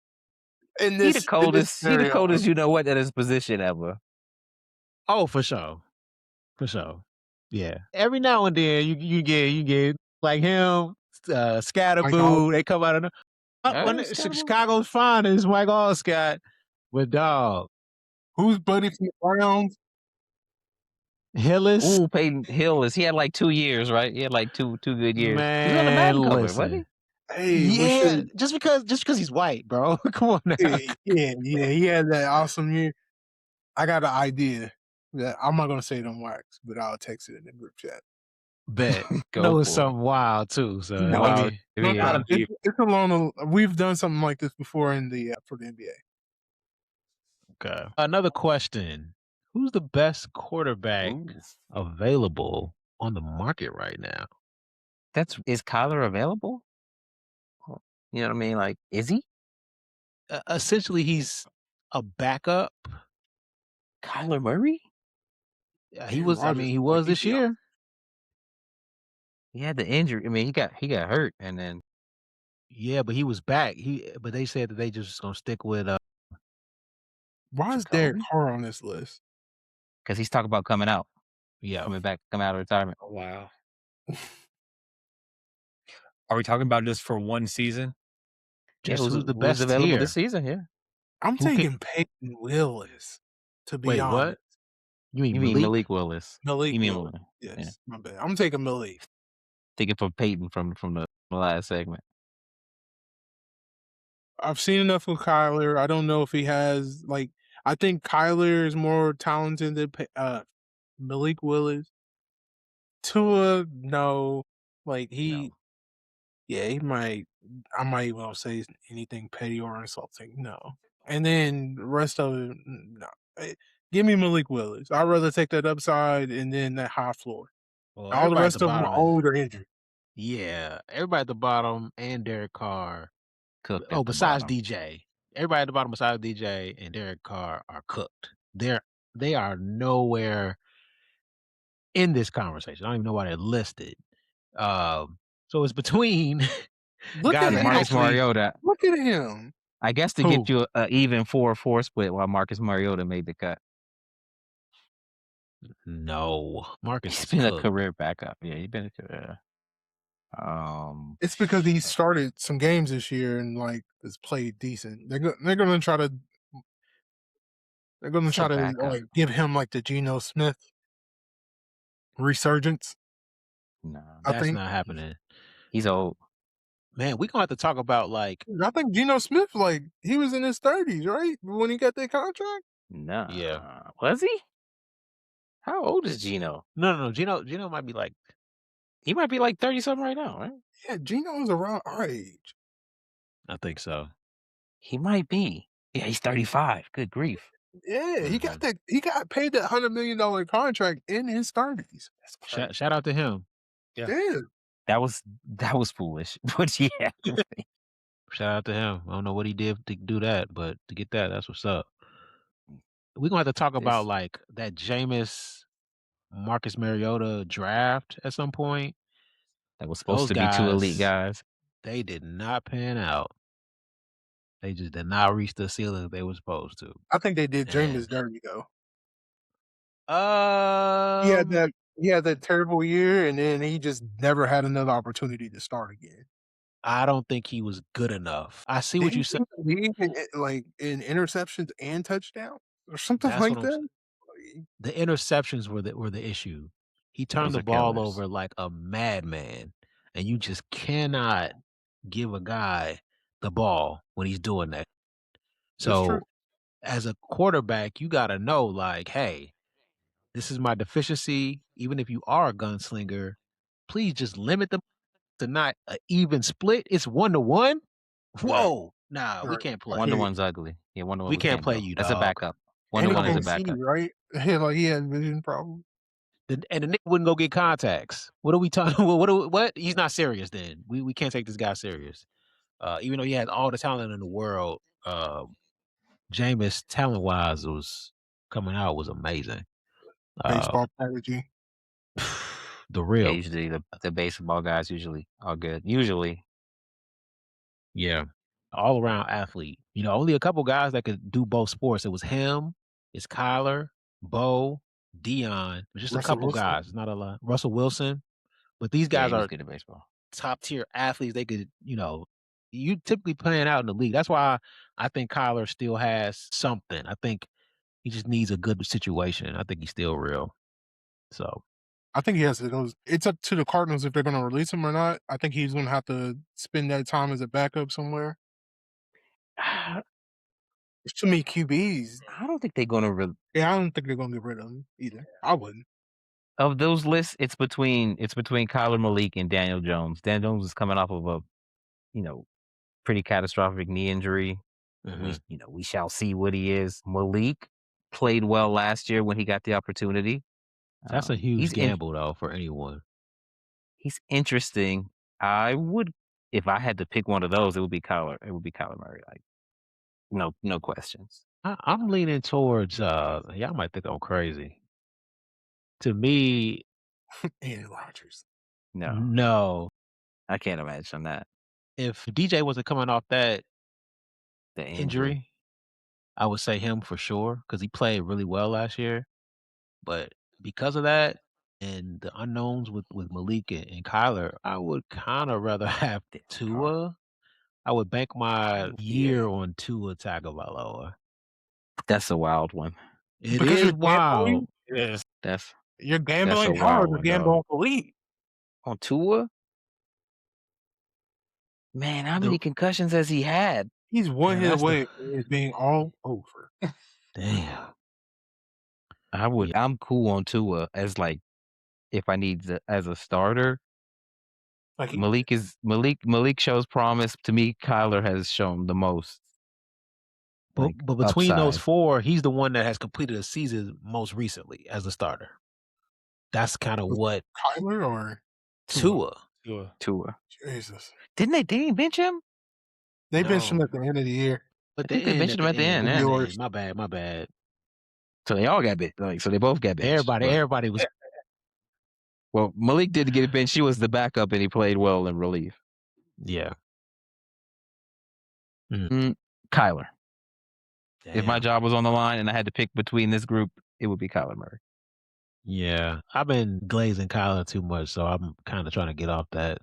coldest. He the coldest. You know what? At his position ever. Oh, for sure. Yeah. Every now and then you get like him, Scatterboo. They come out of Chicago's finest, Mike Allscott. But dog, who's buddy from the Browns? Hillis. Ooh, Peyton Hillis. He had like 2 years, right? He had like two good years. Man, he was on the Madden cover, wasn't he? Hey, yeah, just because he's white, bro. Come on now. Yeah, he had that awesome year. I got an idea that I'm not gonna say it on wax, but I'll text it in the group chat. Bet. It's something wild too. So it's along. We've done something like this before in the for the NBA. Okay. Another question: who's the best quarterback available on the market right now? Is Kyler available? You know what I mean? Like, is he? Essentially, he's a backup. Kyler Murray? He was. I mean, he was this year. He had the injury. I mean, he got hurt, and then. Yeah, but he was back. But they said that they just gonna stick with. Why is Derek Carr on this list? Because he's talking about coming out. Yeah, coming out of retirement. Oh, wow. Are we talking about just for one season? Just who's the best available this season? Yeah, I'm taking Peyton Willis. To be honest, what? You mean You mean Malik? Malik Willis? Malik You mean Willis. yeah? Yes, my bad. I'm taking Malik. Thinking from Peyton from the last segment. I've seen enough of Kyler. I don't know if he has like. I think Kyler is more talented than Malik Willis. Tua, no. Like No. yeah, he might. I might even say anything petty or insulting. No, and then the rest of it, no. Give me Malik Willis. I'd rather take that upside and then that high floor. Well, All the everybody at the rest of them are bottom. old or injured. Yeah, everybody at the bottom and Derek Carr. Cooked Oh, at the besides bottom. DJ, everybody at the bottom besides DJ and Derek Carr are cooked. They are nowhere in this conversation. I don't even know why they're listed. So it's between Look guys at Hey, that him. Marcus actually Mariota. Look at him. I guess to who get you a even 4-4 split while Marcus Mariota made the cut. no Marcus He's is been a cooked. career backup. Yeah, he's been a career. It's because he started some games this year and like has played decent. They're gonna try to It's a backup. like give him like the Geno Smith resurgence. No, I That's think. not happening. he's old. Man, we're gonna have to talk about like I think Geno Smith, like he was in his 30s, right, when he got that contract. No, yeah. was he? How old is Gino? No. Gino might be like He might be like 30 something right now, right? Yeah, Geno's around our age. I think so. He might be. Yeah, he's 35. Good grief. Yeah, he got Mhm. that. He got paid that $100 million contract in his 30s. That's crazy. Shout out to him. Yeah, That was foolish. But yeah. Shout out to him. I don't know what he did to do that, but to get that, that's what's up. We're gonna have to talk about This like that Jameis Marcus Mariota draft at some point. that was supposed Those to be two elite guys, guys. they did not pan out. They just did not reach the ceiling they were supposed to. I think they did Jameis And dirty though. um, He had that terrible year, and then he just never had another opportunity to start again. I don't think he was good enough. I see what you said. He like in interceptions and touchdowns or something That's what like I'm that. saying. The interceptions were the issue. He turned Those the are ball killers. over like a madman, and you just cannot give a guy the ball when he's doing that. That's true. So, as a quarterback, you got to know, like, hey, this is my deficiency. Even if you are a gunslinger, please just limit them to not an even split. It's 1-1. Right. Whoa, nah, we Right. can't I play. hear you. 1-to-1's ugly. Yeah, 1-to-1 We we can't can't play go. you, That's a dog. backup. And he 1-to-1 is a can't see, backup. right? Yeah, like he had vision problems. And the nigga wouldn't go get contacts. What are we talking? What? He's not serious. Then we can't take this guy serious. Even though he has all the talent in the world, Jameis talent wise was coming out was amazing. Baseball strategy. The Yeah, real, usually the baseball guys usually are good. Usually. yeah, all around athlete. You know, only a couple guys that could do both sports. It was him, it's Kyler, Bo, Dion. Just a Russell couple Wilson. guys. It's not a lot. Russell Wilson, but these Yeah, guys he was are good at baseball. top tier athletes. They could, you typically playing out in the league. That's why I think Kyler still has something. I think he just needs a good situation. I think he's still real. So I think he has to go. It's up to the Cardinals if they're going to release him or not. I think he's going to have to spend that time as a backup somewhere. There's too many QBs. I don't think they're gonna Yeah, I don't think they're going to get rid of him either. I wouldn't. of those lists. It's between Kyler Malik and Daniel Jones. Daniel Jones is coming off of a pretty catastrophic knee injury. mhm. We shall see what he is. Malik played well last year when he got the opportunity. That's a huge He's gamble though for anyone. he's interesting. I would, if I had to pick one of those, it would be Kyler. It would be Kyler Murray. Like no questions. I'm leaning towards y'all might think I'm crazy. To me, Aaron Rodgers. No, no. I can't imagine that. If DJ wasn't coming off that The injury. injury, I would say him for sure because he played really well last year. But because of that and the unknowns with Malik and Kyler, I would kind of rather have Tua. I would bank my year on Tua Tagovailoa. That's a wild one. It Because is you're gambling? wild. is. That's You're that's a gambling hard wild or one, dog. gambling elite. On Tua, man, how The many concussions has he had? He's one Yeah, hit that's the away from it being all over. damn. Yeah. I'm cool on Tua as like if I need to, as a starter. Like he, Malik shows promise. To me, Kyler has shown the most But like but between those upside. 4, he's the one that has completed a season most recently as a starter. That's kinda was what Kyler or Tua? Tua. Tua. Tua. Jesus. Didn't they bench him? They benched him No. at the end of the year. At I the think they end benched at him the at the end, end. With at Yeah. the yours. end. My bad, my bad. So they all got benched. Like so they both got benched. Everybody But everybody was well, Malik did get benched. She was the backup, and he played well in relief. yeah. Mm, Kyler. If my damn. job was on the line and I had to pick between this group, it would be Kyler Murray. Yeah. I've been glazing Kyler too much, so I'm kinda trying to get off that.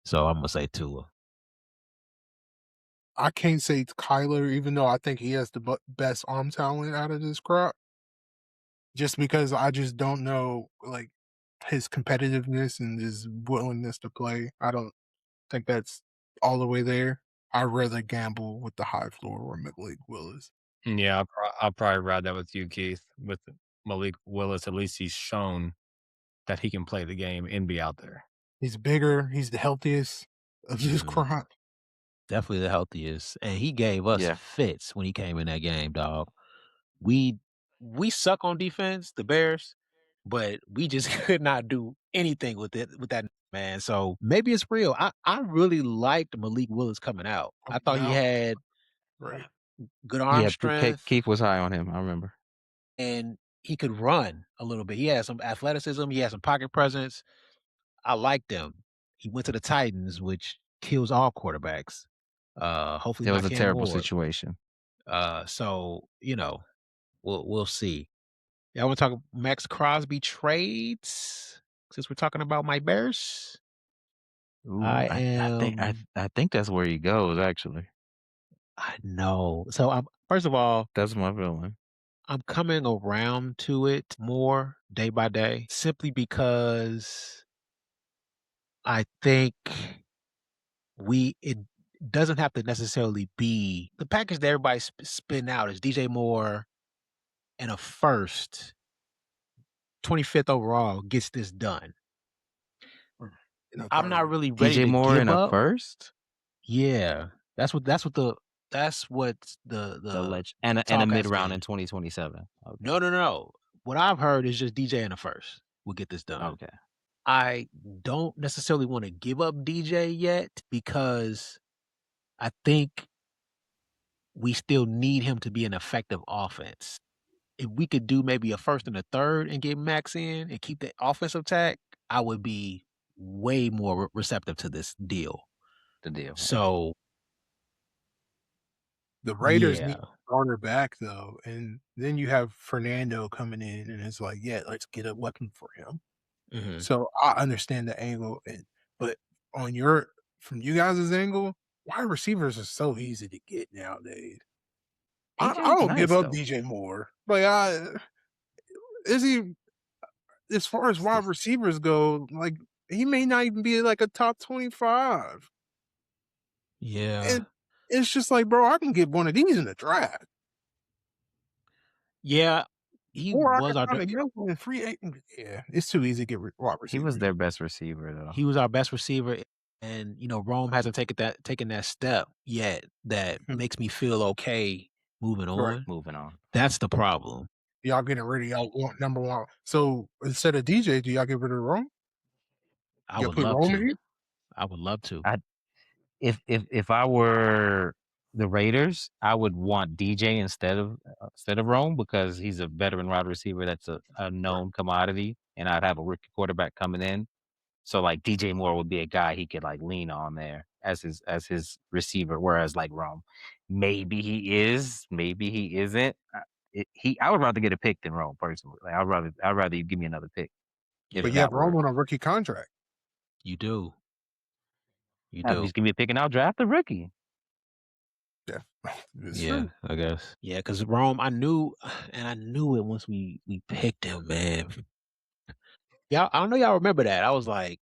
So I'm gonna say Tua. I can't say it's Kyler, even though I think he has the best arm talent out of this crop. Just because I just don't know, like, his competitiveness and his willingness to play. I don't think that's all the way there. I'd rather gamble with the high floor or Malik Willis. Yeah, I'll probably ride that with you, Keith. With Malik Willis, at least he's shown that he can play the game and be out there. He's bigger. He's the healthiest of this Mhm. crop. Definitely the healthiest, and he gave us Yeah. fits when he came in that game, dog. We we suck on defense, the Bears, but we just could not do anything with that man. So maybe it's real. I really liked Malik Willis coming out. I thought he Now, had right. good arm Yeah, strength Keith was high on him. I remember. and he could run a little bit. He had some athleticism. He had some pocket presence. I liked him. He went to the Titans, which kills all quarterbacks. Hopefully It was not a Cam terrible Ward. situation. So we'll see. Y'all want to talk Max Crosby trades? Since we're talking about my Bears, Ooh, I I think that's where he goes. Actually, I know. So I'm first of all, that's my feeling. I'm coming around to it more day by day, simply because I think it doesn't have to necessarily be the package that everybody spin out is DJ Moore and a first 25th overall gets this done. In a I'm not third. really ready DJ to Moore in give a up. first, Yeah. That's what the the ledge, and a talk mid has round been. in 2027. Okay. No. What I've heard is just DJ in the first will get this done. Okay. I don't necessarily want to give up DJ yet because I think we still need him to be an effective offense. If we could do maybe a first and a third and get Max in and keep the offensive tag, I would be way more receptive to this deal. The deal. So The Raiders need yeah. a starter back, though. And then you have Fernando coming in, and it's like, yeah, let's get a weapon for him. Mhm. So I understand the angle. But from you guys' angle, wide receivers are so easy to get nowadays. I DJ was don't give nice up though. DJ Moore. Like, is he, as far as wide receivers go, like, he may not even be like a top 25. Yeah. And it's just like, bro, I can get one of these in the draft. Yeah. He Or I was could our find a young one in free agent. Yeah, it's too easy to get wide He was receivers. their best receiver though. he was our best receiver, and Rome hasn't taken that step yet that Mhm. makes me feel okay moving Right. on. Moving on. That's the problem. Y'all getting rid of number one. So instead of DJ, do y'all get rid of Rome? I Y'all would put love Rome in to. here? I would love to. If I were the Raiders, I would want DJ instead of Rome because he's a veteran wide receiver that's a known commodity, and I'd have a rookie quarterback coming in. So like DJ Moore would be a guy he could like lean on there as his receiver, whereas like Rome, maybe he is, maybe he isn't. I would rather get a pick than Rome personally. Like I'd rather you give me another pick if But you have that Rome were. on a rookie contract. You do. You Nah, do. just give me a pick and I'll draft a rookie. Yeah. It's Yeah, true. I guess. Yeah, because Rome, I knew, and I knew it once we picked him, man. Y'all, I don't know y'all remember that. I was like,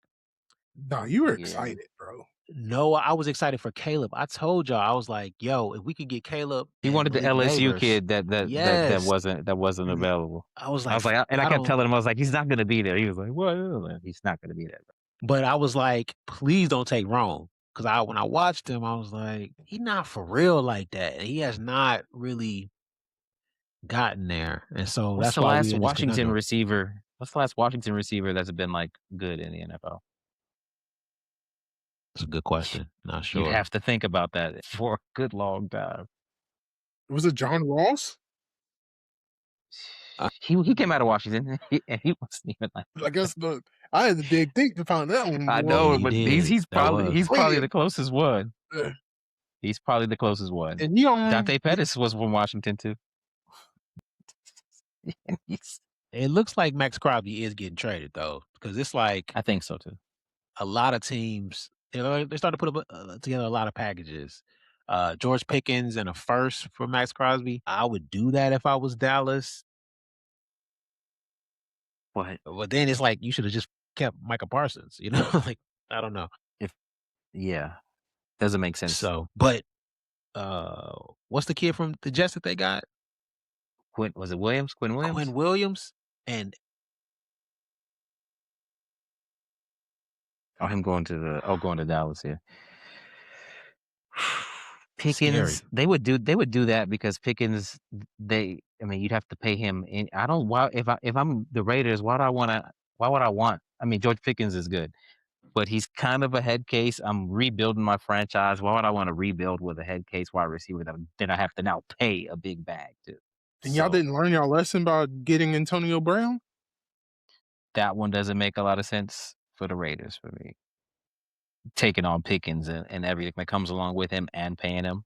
No, you were Yeah. excited, bro. no, I was excited for Caleb. I told y'all, I was like, yo, if we could get Caleb He and wanted the Malik LSU Neighbors, kid that yes. wasn't Mhm. available. I was I like, was like, and I I kept don't, telling him, I was like, he's not gonna be there. He was like, what? He's not gonna be there. but I was like, please don't take Rome. Because when I watched him, I was like, he's not for real like that. He has not really gotten there. And so What's that's the why last we're in this Washington conundrum. receiver? What's the last Washington receiver that's been like good in the NFL? It's a good question. Not You'd sure. have to think about that for a good long time. Was it John Ross? He came out of Washington and he wasn't even like I guess I had to dig deep to find that one, I boy. Yeah, know, he but did. That was. he's probably Damn. the closest one. Uh, He's probably the closest one. And he on Dante Pettis was from Washington too. He's- It looks like Max Crosby is getting traded though, because it's like I think so too. a lot of teams they start to put together a lot of packages. George Pickens and a first for Max Crosby. I would do that if I was Dallas, But but then it's like you should have just kept Micah Parsons. You know, like I don't know. if yeah, doesn't make sense. So, but what's the kid from the Jets that they got? Quinn was it Williams? Quinn Williams? Quinn Williams, and Oh, him going to Dallas, yeah. scary. Pickens, they would do that because Pickens, I mean, you'd have to pay him. I don't. Why if I'm the Raiders, why would I want? I mean, George Pickens is good, but he's kind of a head case. I'm rebuilding my franchise. Why would I want to rebuild with a head case wide receiver that then I have to now pay a big bag to? and y'all So didn't learn y'all lesson about getting Antonio Brown? that one doesn't make a lot of sense for the Raiders for me. Taking on Pickens and everything that comes along with him and paying him.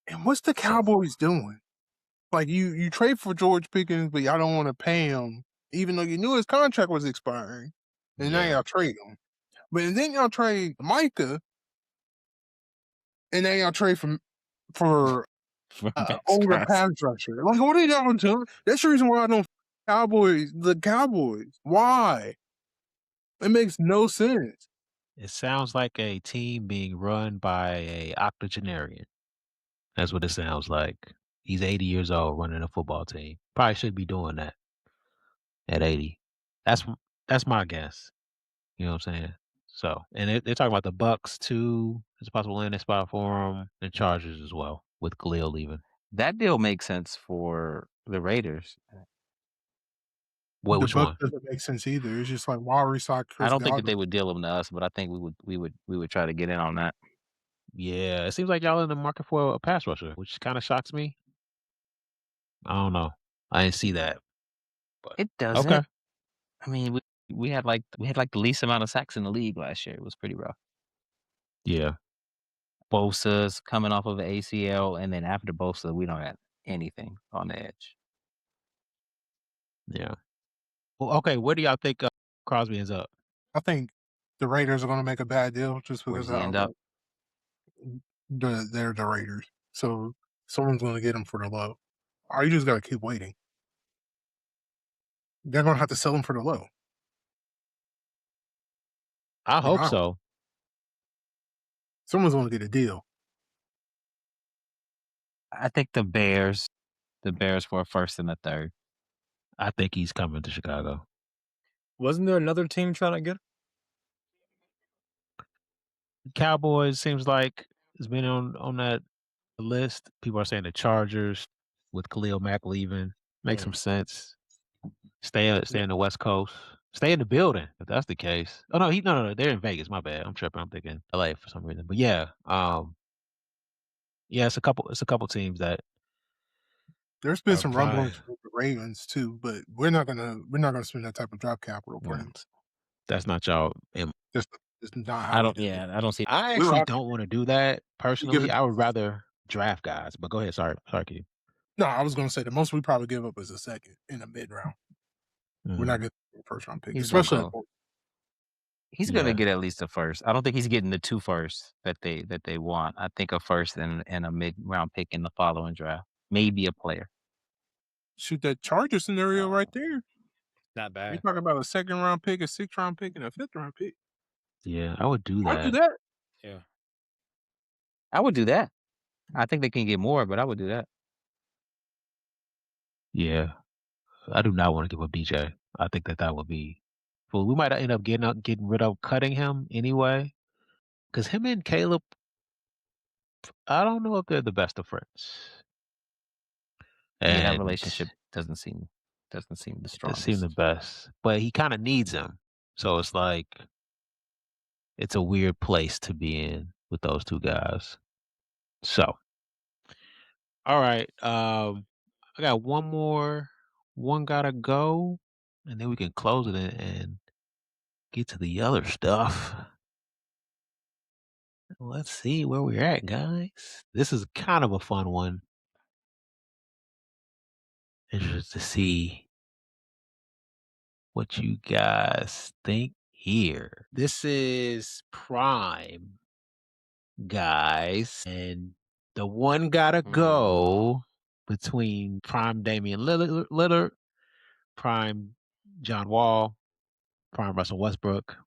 And what's the So Cowboys doing? Like you trade for George Pickens, but y'all don't want to pay him, even though you knew his contract was expiring. And now Yeah, y'all trade him. But then y'all trade Micah, and then y'all trade for for Max older Crosby. pass rusher. Like, what are y'all doing? That's the reason why I don't the Cowboys. Why? It makes no sense. it sounds like a team being run by a octogenarian. That's what it sounds like. He's 80 years old running a football team. Probably should be doing that at 80. That's that's my guess. You know what I'm saying? So, and they're talking about the Bucks too. It's a possible landing spot for them, and Chargers as well with Khalil leaving. That deal makes sense for the Raiders. The Which Bucks one? doesn't make sense either. It's just like, why restock I Chris don't think that Godwin? they would deal them to us, but I think we would try to get in on that. Yeah, it seems like y'all in the market for a pass rusher, which kind of shocks me. I don't know. I didn't see that. But It okay. doesn't. I mean, we had like the least amount of sacks in the league last year. It was pretty rough. Yeah. Bosa's coming off of an ACL, and then after Bosa, we don't have anything on the edge. Yeah. Well, okay. Where do y'all think Crosby ends up? I think the Raiders are going to make a bad deal just Where because does he end up? they're the Raiders. So someone's going to get them for the low. Or you just got to keep waiting. They're going to have to sell them for the low. I hope Wow. so. Someone's going to get a deal. I think the Bears for a first and a third. I think he's coming to Chicago. Wasn't there another team trying to get him? Cowboys seems like has been on that list. People are saying the Chargers with Khalil Mack leaving makes some sense. Stay in the West Coast. Stay in the building if that's the case. Oh no, they're in Vegas. My bad. I'm tripping. I'm thinking LA for some reason. But yeah, yeah, it's a couple teams that There's been are some probably rumblings with the Ravens too, but we're not gonna spend that type of draft capital for him. that's not y'all. Just it's not I how we don't. do it. Yeah, I don't see. I We will actually have don't want to do that to give personally. it. I would rather draft guys. But go ahead. Sorry, Keith. No, I was gonna say the most we probably give up is a second in a mid round. We're not getting a first round pick, He's gonna especially. go. He's Yeah. gonna get at least a first. I don't think he's getting the 2 firsts that they want. I think a first and a mid-round pick in the following draft. Maybe a player. Shoot, that Charger scenario right there. Not You're bad. talking about a 2nd-round pick, a 6th-round pick, and a 5th-round pick. Yeah, I would do I'll do that. that. Yeah. I would do that. I think they can get more, but I would do that. Yeah. I do not wanna give up BJ. I think that would be well, we might end up getting rid of cutting him anyway. Because him and Caleb, I don't know if they're the best of friends. Yeah, that And relationship doesn't seem the it does seem the strongest. best, but he kinda needs him. So it's like it's a weird place to be in with those 2 guys. So, alright, I got one gotta go, and then we can close it and get to the other stuff. Let's see where we're at, guys. This is kind of a fun one. Interested to see what you guys think here. This is Prime, guys, and the one gotta go between Prime Damian Lillard, Prime John Wall, Prime Russell Westbrook,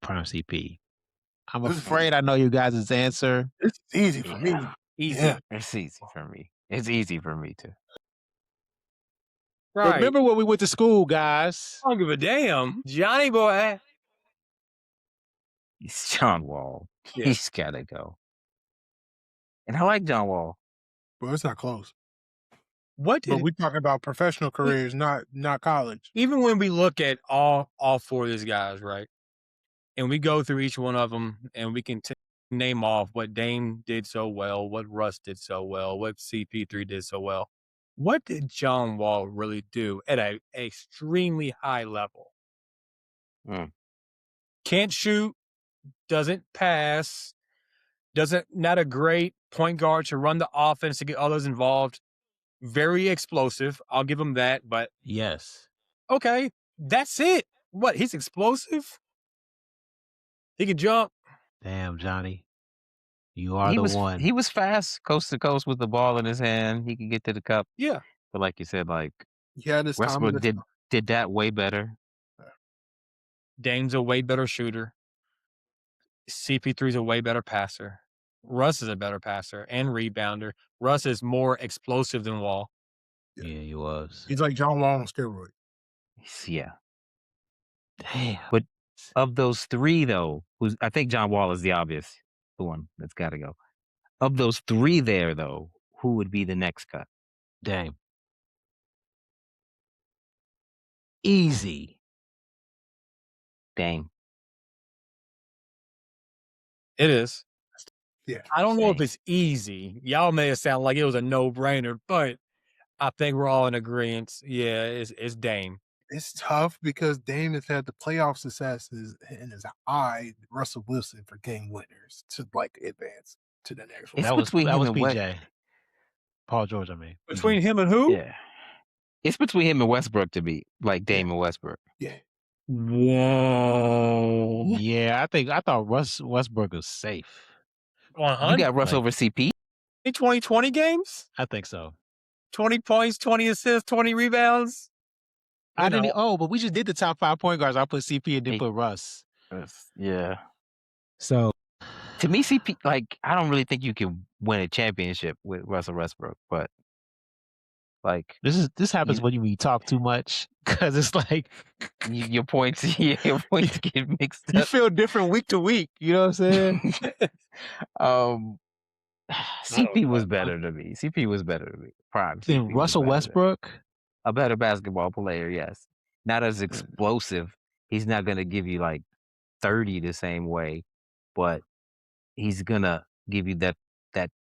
Prime CP. I'm This is easy. afraid I know you guys' answer. This is easy for me. Yeah. Easy. Yeah. It's easy for me. It's easy for me too. Right. Remember when we went to school, guys? I don't give a damn. Johnny boy. It's John Wall. Yeah. He's gotta go. And I like John Wall. Bro, it's not close. What But did we talking about professional careers, not college. even when we look at all 4 of these guys, right? And we go through each one of them and we can name off what Dame did so well, what Russ did so well, what CP3 did so well. What did John Wall really do at a extremely high level? Mm. Can't shoot, doesn't pass, not a great point guard to run the offense to get others involved. Very explosive. I'll give him that, but Yes. okay, that's it. What? He's explosive? He can jump. Damn, Johnny. You are the one. He was fast coast to coast with the ball in his hand. He could get to the cup. Yeah. But like you said, like He had his time. Westbrook did that way better. Dame's a way better shooter. CP3's a way better passer. Russ is a better passer and rebounder. Russ is more explosive than Wall. Yeah, he was. He's like John Wall on steroids. Yeah. Damn. But of those 3 though, I think John Wall is the obvious one that's gotta go. Of those 3 there though, who would be the next cut? Damn. Easy. Dame. It is. Yeah. I don't know if Dame. it's easy. Y'all made it sound like it was a no-brainer, but I think we're all in agreement. Yeah, it's Dame. It's tough because Dame has had the playoff successes in his eye, Russell Wilson for game winners to like advance to the next one. It's That was between him and PJ. Paul George, I mean. Between him and who? Yeah. It's between him and Westbrook to beat, like Dame and Westbrook. Yeah. Whoa. Yeah, I thought Westbrook was safe. 100? You got Russ Like- over CP? In 2020 games? I think so. 20 points, 20 assists, 20 rebounds? I You didn't. know. Oh, but we just did the top 5 point guards. I put CP and didn't Hey. put Russ. Yeah. So To me, CP, like, I don't really think you can win a championship with Russell Westbrook, but like this happens You- when you talk too much because it's like your points, your points get mixed you up. feel different week to week. You know what I'm saying? CP was better to me. CP was better to me. Prime. CP Then was Russell better than- Westbrook. a better basketball player, yes. Not as explosive. He's not going to give you like 30 the same way, but he's going to give you that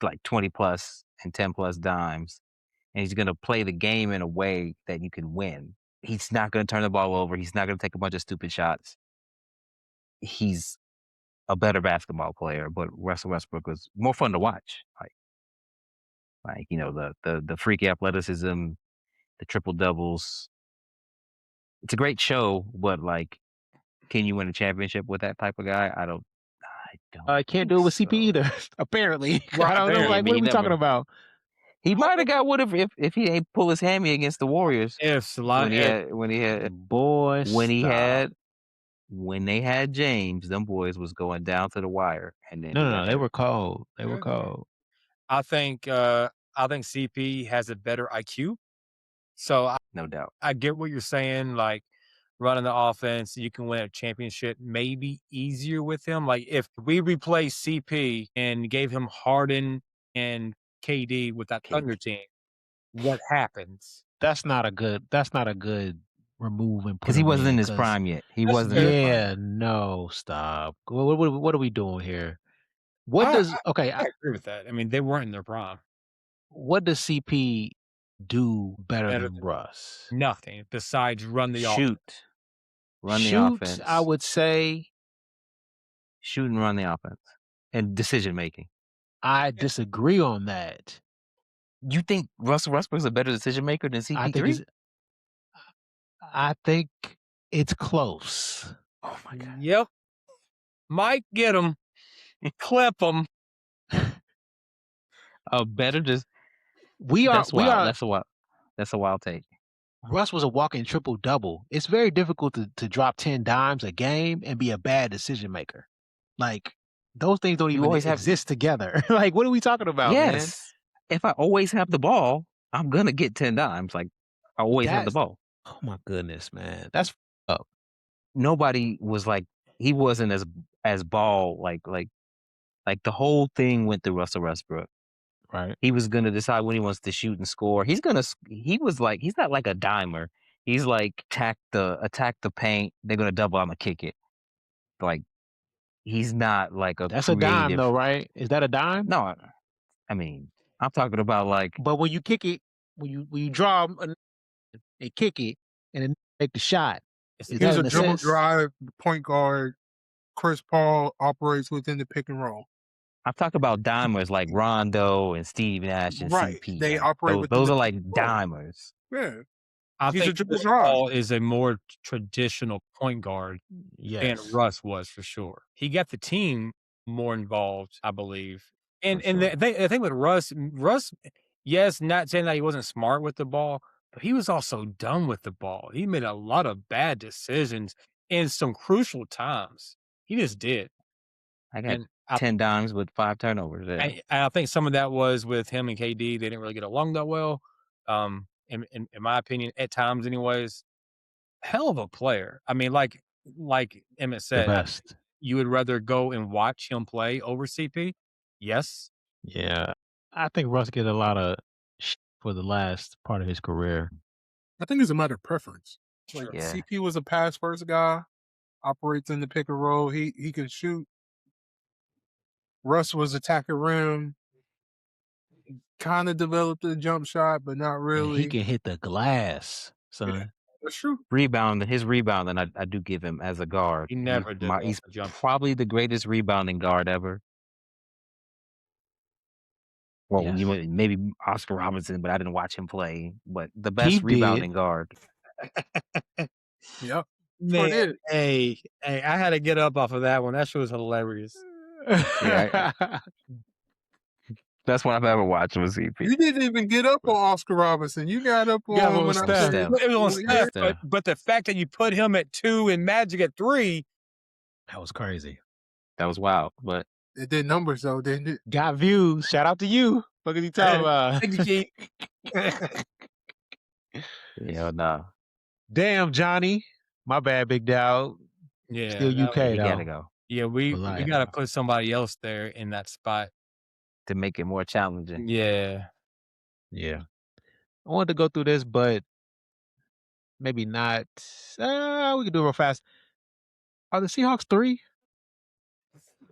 like 20 plus and 10 plus dimes. And he's going to play the game in a way that you can win. He's not going to turn the ball over. He's not going to take a bunch of stupid shots. He's a better basketball player, but Russell Westbrook was more fun to watch. Like you know, the freaky athleticism, the triple doubles. It's a great show, but like can you win a championship with that type of guy? I don't I can't think do it with so. CP either. Apparently, Right. I don't know. Apparently, Like, what are he we talking never. about? He might have got wood if he ain't pull his hammy against the Warriors if when he if had when he had Boy, when he stop. had when they had James, them boys was going down to the wire, and then No, he no, got no. They hurt. were cold. They were Yeah. cold. I think CP has a better IQ. So No doubt. I get what you're saying. Like running the offense, you can win a championship maybe easier with him. Like if we replaced CP and gave him Harden and KD with that Thunder KD. team, what happens? That's not a good. That's not a good remove and put Because he him wasn't in. in his 'Cause prime yet. He That's wasn't in fair. his prime yeah, yet. no, stop. What are we doing here? What I, does I, okay? I agree with that. I mean, they weren't in their prime. What does CP do better Better than Russ? than nothing besides run the offense. Shoot. Run the Shoot, offense. I would say. Shoot and run the offense. And decision making. I disagree on that. You think Russell Westbrook's a better decision maker than I think CP3? I think it's close. Oh my God. Yep. Mike, get him. Clip him. Better just We are. That's a wild take. Russ was a walking triple double. It's very difficult to drop 10 dimes a game and be a bad decision maker. Like those things don't You even always have exist together. Like what are we talking about, man? Yes. If I always have the ball, I'm gonna get 10 dimes. Like I always have the That's ball. oh my goodness, man. That's up. Nobody was like he wasn't as ball like the whole thing went through Russell Westbrook. Right. He was gonna decide when he wants to shoot and score. He was like he's not like a dimer. He's like attack the paint. They're gonna double. I'm gonna kick it. Like he's not like a That's a dime creative. though, right? Is that a dime? No, I mean I'm talking about like But when you kick it, when you draw and kick it and then make the shot, is He that was a an dribble assist? drive point guard. Chris Paul operates within the pick and roll. I'm talking about dimers like Rondo and Steve Nash and Right. CP. They Like operate within those the are pick like and roll. dimers. Yeah. I He's a think triple Chris drive. Paul is a more traditional point guard than Yes. Russ was for sure. He got the team more involved, I believe. And For sure. the thing with Russ, yes, not saying that he wasn't smart with the ball, but he was also dumb with the ball. He made a lot of bad decisions in some crucial times. He just did. I got And I 10 dimes with 5 turnovers. Yeah. I think some of that was with him and KD. They didn't really get along that well. In my opinion, at times, anyways. Hell of a player. I mean, like Emmett The said, best. you would rather go and watch him play over CP? Yes. Yeah. I think Russ get a lot of for the last part of his career. I think it's a matter of preference. Like Sure. Yeah. CP was a pass first guy, operates in the pick and roll. He can shoot. Russ was attacking rim, kind of developed a jump shot, but not And really. he can hit the glass, son. That's true. His rebounding, I do give him as a guard. He never developed He's a jump shot. probably the greatest rebounding guard ever. Well, Yes. maybe Oscar Robertson, but I didn't watch him play. But the He best did. rebounding guard. Yep. Man, it. hey, I had to get up off of that one. That shit was hilarious. Yeah, Best one I've ever watched was CP. You didn't even get up on Oscar Robertson. You got up Got on on when I Steph. said It was on yeah. Steph, but the fact that you put him at 2 and Magic at 3, That was crazy. That was wild, but It did numbers though, didn't it? Got views. Shout out to you. What are you talking about? thank you, Keith. yeah, no, Damn, Johnny. My bad, big dog. Yeah, Still that UK was- he though. gotta go yeah, we For life. got to put somebody else there in that spot. to make it more challenging. Yeah. Yeah. I wanted to go through this, but maybe not. We can do it real fast. Are the Seahawks 3?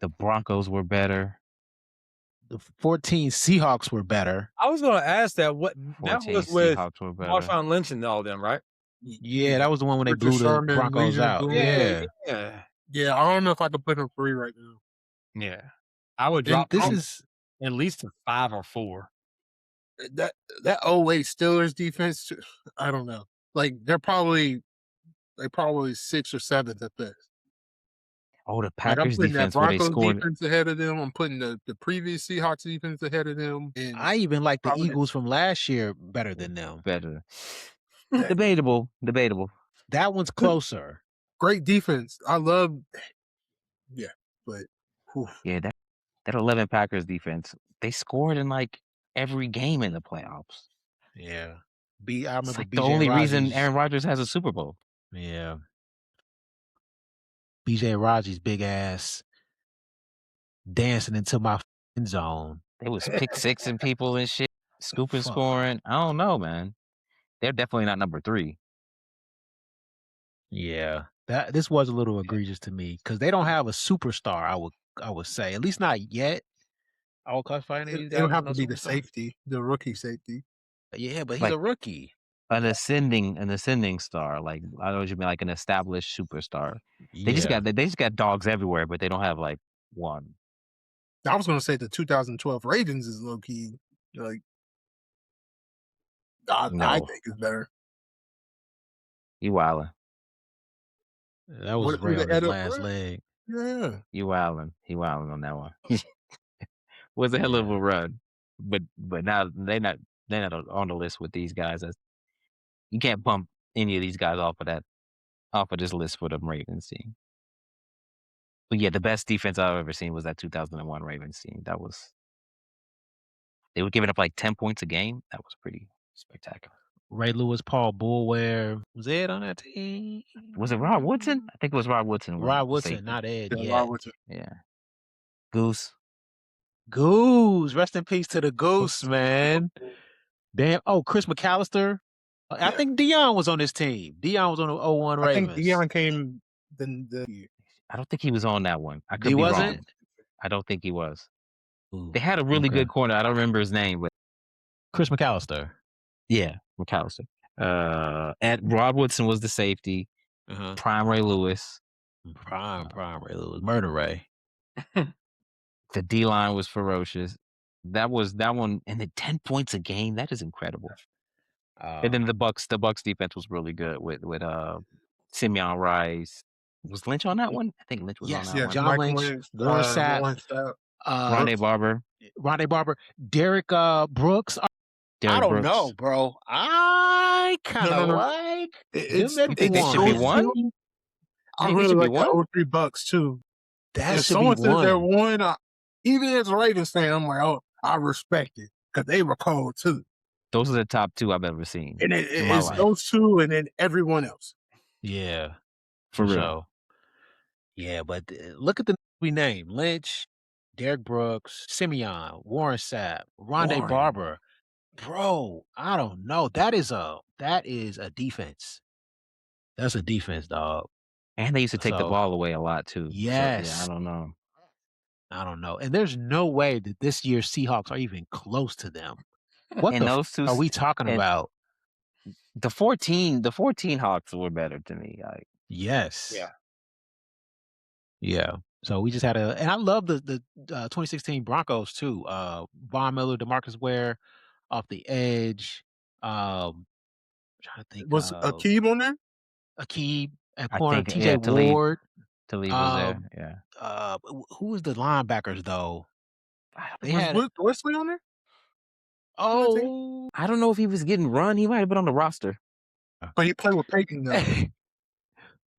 The Broncos were better. The 14 Seahawks were better. I was going to ask that. What that 14 was with Seahawks were better. Marshawn Lynch and all them, right? Yeah, that was the one when they Richard blew the Sherman, Broncos Legion of out. Boom. Yeah. Yeah. Yeah, I don't know if I could put him 3 right now. Yeah. I would And drop this him is at least to 5 or 4. That 08 Steelers defense, I don't know. Like they're probably 6th or 7th at best. Oh, the Like, I'm Packers putting that defense where they Broncos scored. defense ahead of them. I'm putting the previous Seahawks defense ahead of them, and I even like the probably Eagles from last year better than them. Better. that Debatable. That one's closer. great defense. I love, yeah, but whew, Yeah, that 11 Packers defense, they scored in like every game in the playoffs. Yeah. I It's remember like the BJ only reason Raji's. Aaron Rodgers has a Super Bowl. Yeah. BJ Raji's big ass dancing into my end zone. They was pick sixing people and shit, scooping, Fuck. scoring. I don't know, man. They're definitely not number 3. Yeah. This was a little egregious to me because they don't have a superstar, I would say. At least not yet. I would classify any of these it'll guys as have no to be the superstar. safety, the rookie safety. Yeah, but he's Like a rookie. an ascending star. Like I know what you mean, like an established superstar. They just Yeah. got dogs everywhere, but they don't have like one. I was going to say the 2012 Ravens is low key, like, I No, think is better. you wildin'. That was What Ray the on his head up? last leg. Yeah. You wildin'. He wildin' on that one. Was a hell of Yeah. a run, but now they're not on the list with these guys. You can't bump any of these guys off of this list for the Ravens team. But yeah, the best defense I've ever seen was that 2001 Ravens team. They were giving up like 10 points a game. That was pretty spectacular. Ray Lewis, Paul Bulware. Was Ed on that team? Was it Rod Woodson? I think it was Rod Woodson. Rod The Woodson, safety. not Ed Yeah, yet. Yeah. Goose. Goose. Rest in peace to the Goose, man. Damn. Oh, Chris McAllister. I think Dion was on this team. Dion was on the 01 I Ravens. think Dion came the year. I don't think he was on that one. I could He be wasn't? wrong. I don't think he was. Ooh, They had a really okay. good corner. I don't remember his name, but Chris McAllister. yeah, McAllister. And Rod Woodson was the safety. Uh-huh. Prime Ray Lewis. Prime Ray Lewis. Murder Ray. The D line was ferocious. That one, and the 10 points a game. That is incredible. And then the Bucks defense was really good with Simeon Rice. Was Lynch on that one? I think Lynch was on that one. John Michael Lynch, Warren Sapp, Rondé Barber, Derek Brooks. Derek I don't Brooks. know, bro. I kind of like It's them at think they should be one. one? I Think they really should be like that one? $3 too. That If should someone be says they're one. one, even as a Ravens fan, I'm like, oh, I respect it because they were cold too. Those are the top 2 I've ever seen. And in my it's life. those two, and then everyone else. Yeah, For real. sure. Yeah, but look at the we named: Lynch, Derek Brooks, Simeon, Warren Sapp, Rondé Warren. Barber. Bro, I don't know. That is a defense. That's a defense, dog. And they used to take the So, ball away a lot too. yes. So, yeah, I don't know. I don't know. And there's no way that this year's Seahawks are even close to them. What And the those two are we talking and about? the 14 Hawks were better to me. Like, Yes. Yeah. Yeah. So we just had and I love the 2016 Broncos too. Von Miller, DeMarcus Ware off the edge. I'm trying to think Was of Akeem on there? Akeem at I corner, think, TJ yeah, Talib Ward. was there. Yeah. Who was the linebackers though? They Was had Wesley on there? oh I don't know if he was getting run. He might have been on the roster. But he played with Peyton though.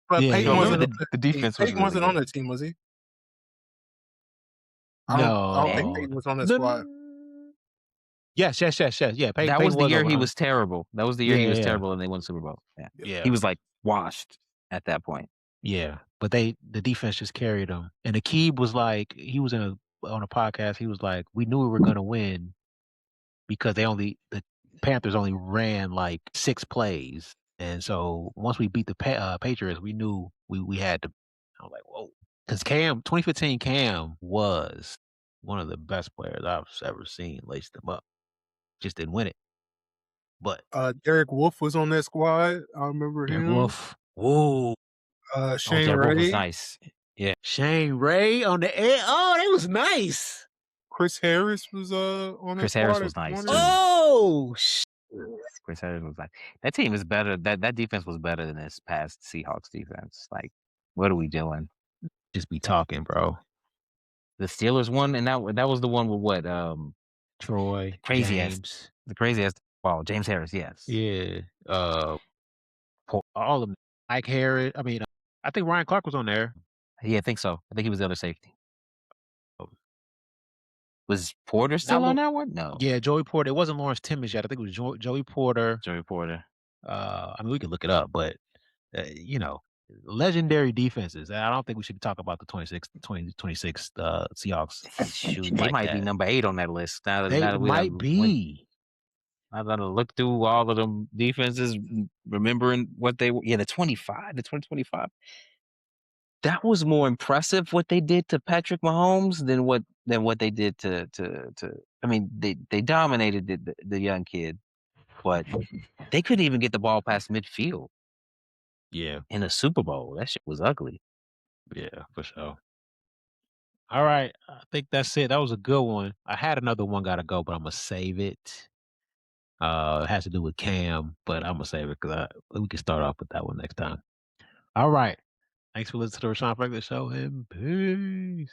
But Yeah, Peyton yeah. wasn't. Remember the defense was Peyton really wasn't good. on that team, was he? I don't think Peyton was on that squad. Yes. Yeah, That Peyton was the year he on- was terrible. That was the year Yeah, he was yeah. terrible and they won the Super Bowl. Yeah. Yeah. He was like washed at that point. Yeah, but the defense just carried them. And Akib was like, he was on a podcast. He was like, we knew we were going to win because the Panthers only ran like 6 plays, and so once we beat the Patriots, we knew we had to. I was like, whoa, because 2015 Cam was one of the best players I've ever seen. Laced them up, just didn't win it. But Derek Wolf was on that squad. I remember Derek him. Wolf, whoa. Shane Derek Wolf was Ray, nice. Yeah. Shane Ray on the air. Oh, that was nice. Chris Harris was on that Chris squad. Harris was nice, too. Oh, Chris Harris was like, that team is better. That defense was better than this past Seahawks defense. Like, what are we doing? just be talking, bro. The Steelers won, and that was the one with what? Troy, Crazy ass, James. the crazy ass ball. James Harris, yes. Yeah. All of them. Mike Harris. I mean, I think Ryan Clark was on there. Yeah, I think so. I think he was the other safety. Um, Was Porter Not still on Lo that one? No, Yeah, Joey Porter. It wasn't Lawrence Timmons yet. I think it was Joey Porter. Joey Porter. I mean, we could look it up, but, legendary defenses. I don't think we should talk about the 2026 Seahawks Shoot, they like might be that. number 8 on that list. They Now that we might done went, be. I done look through all of them defenses, remembering what they were. Yeah, the 2025. That was more impressive what they did to Patrick Mahomes than what they did to. I mean, they dominated the young kid, but they couldn't even get the ball past midfield Yeah, in the Super Bowl. That shit was ugly. yeah, for sure. All right, I think that's it. That was a good one. I had another one gotta go, but Imma save it. It has to do with Cam, but Imma save it because we can start off with that one next time. All right. Thanks for listening to the Rashawn Franklin Show, and peace.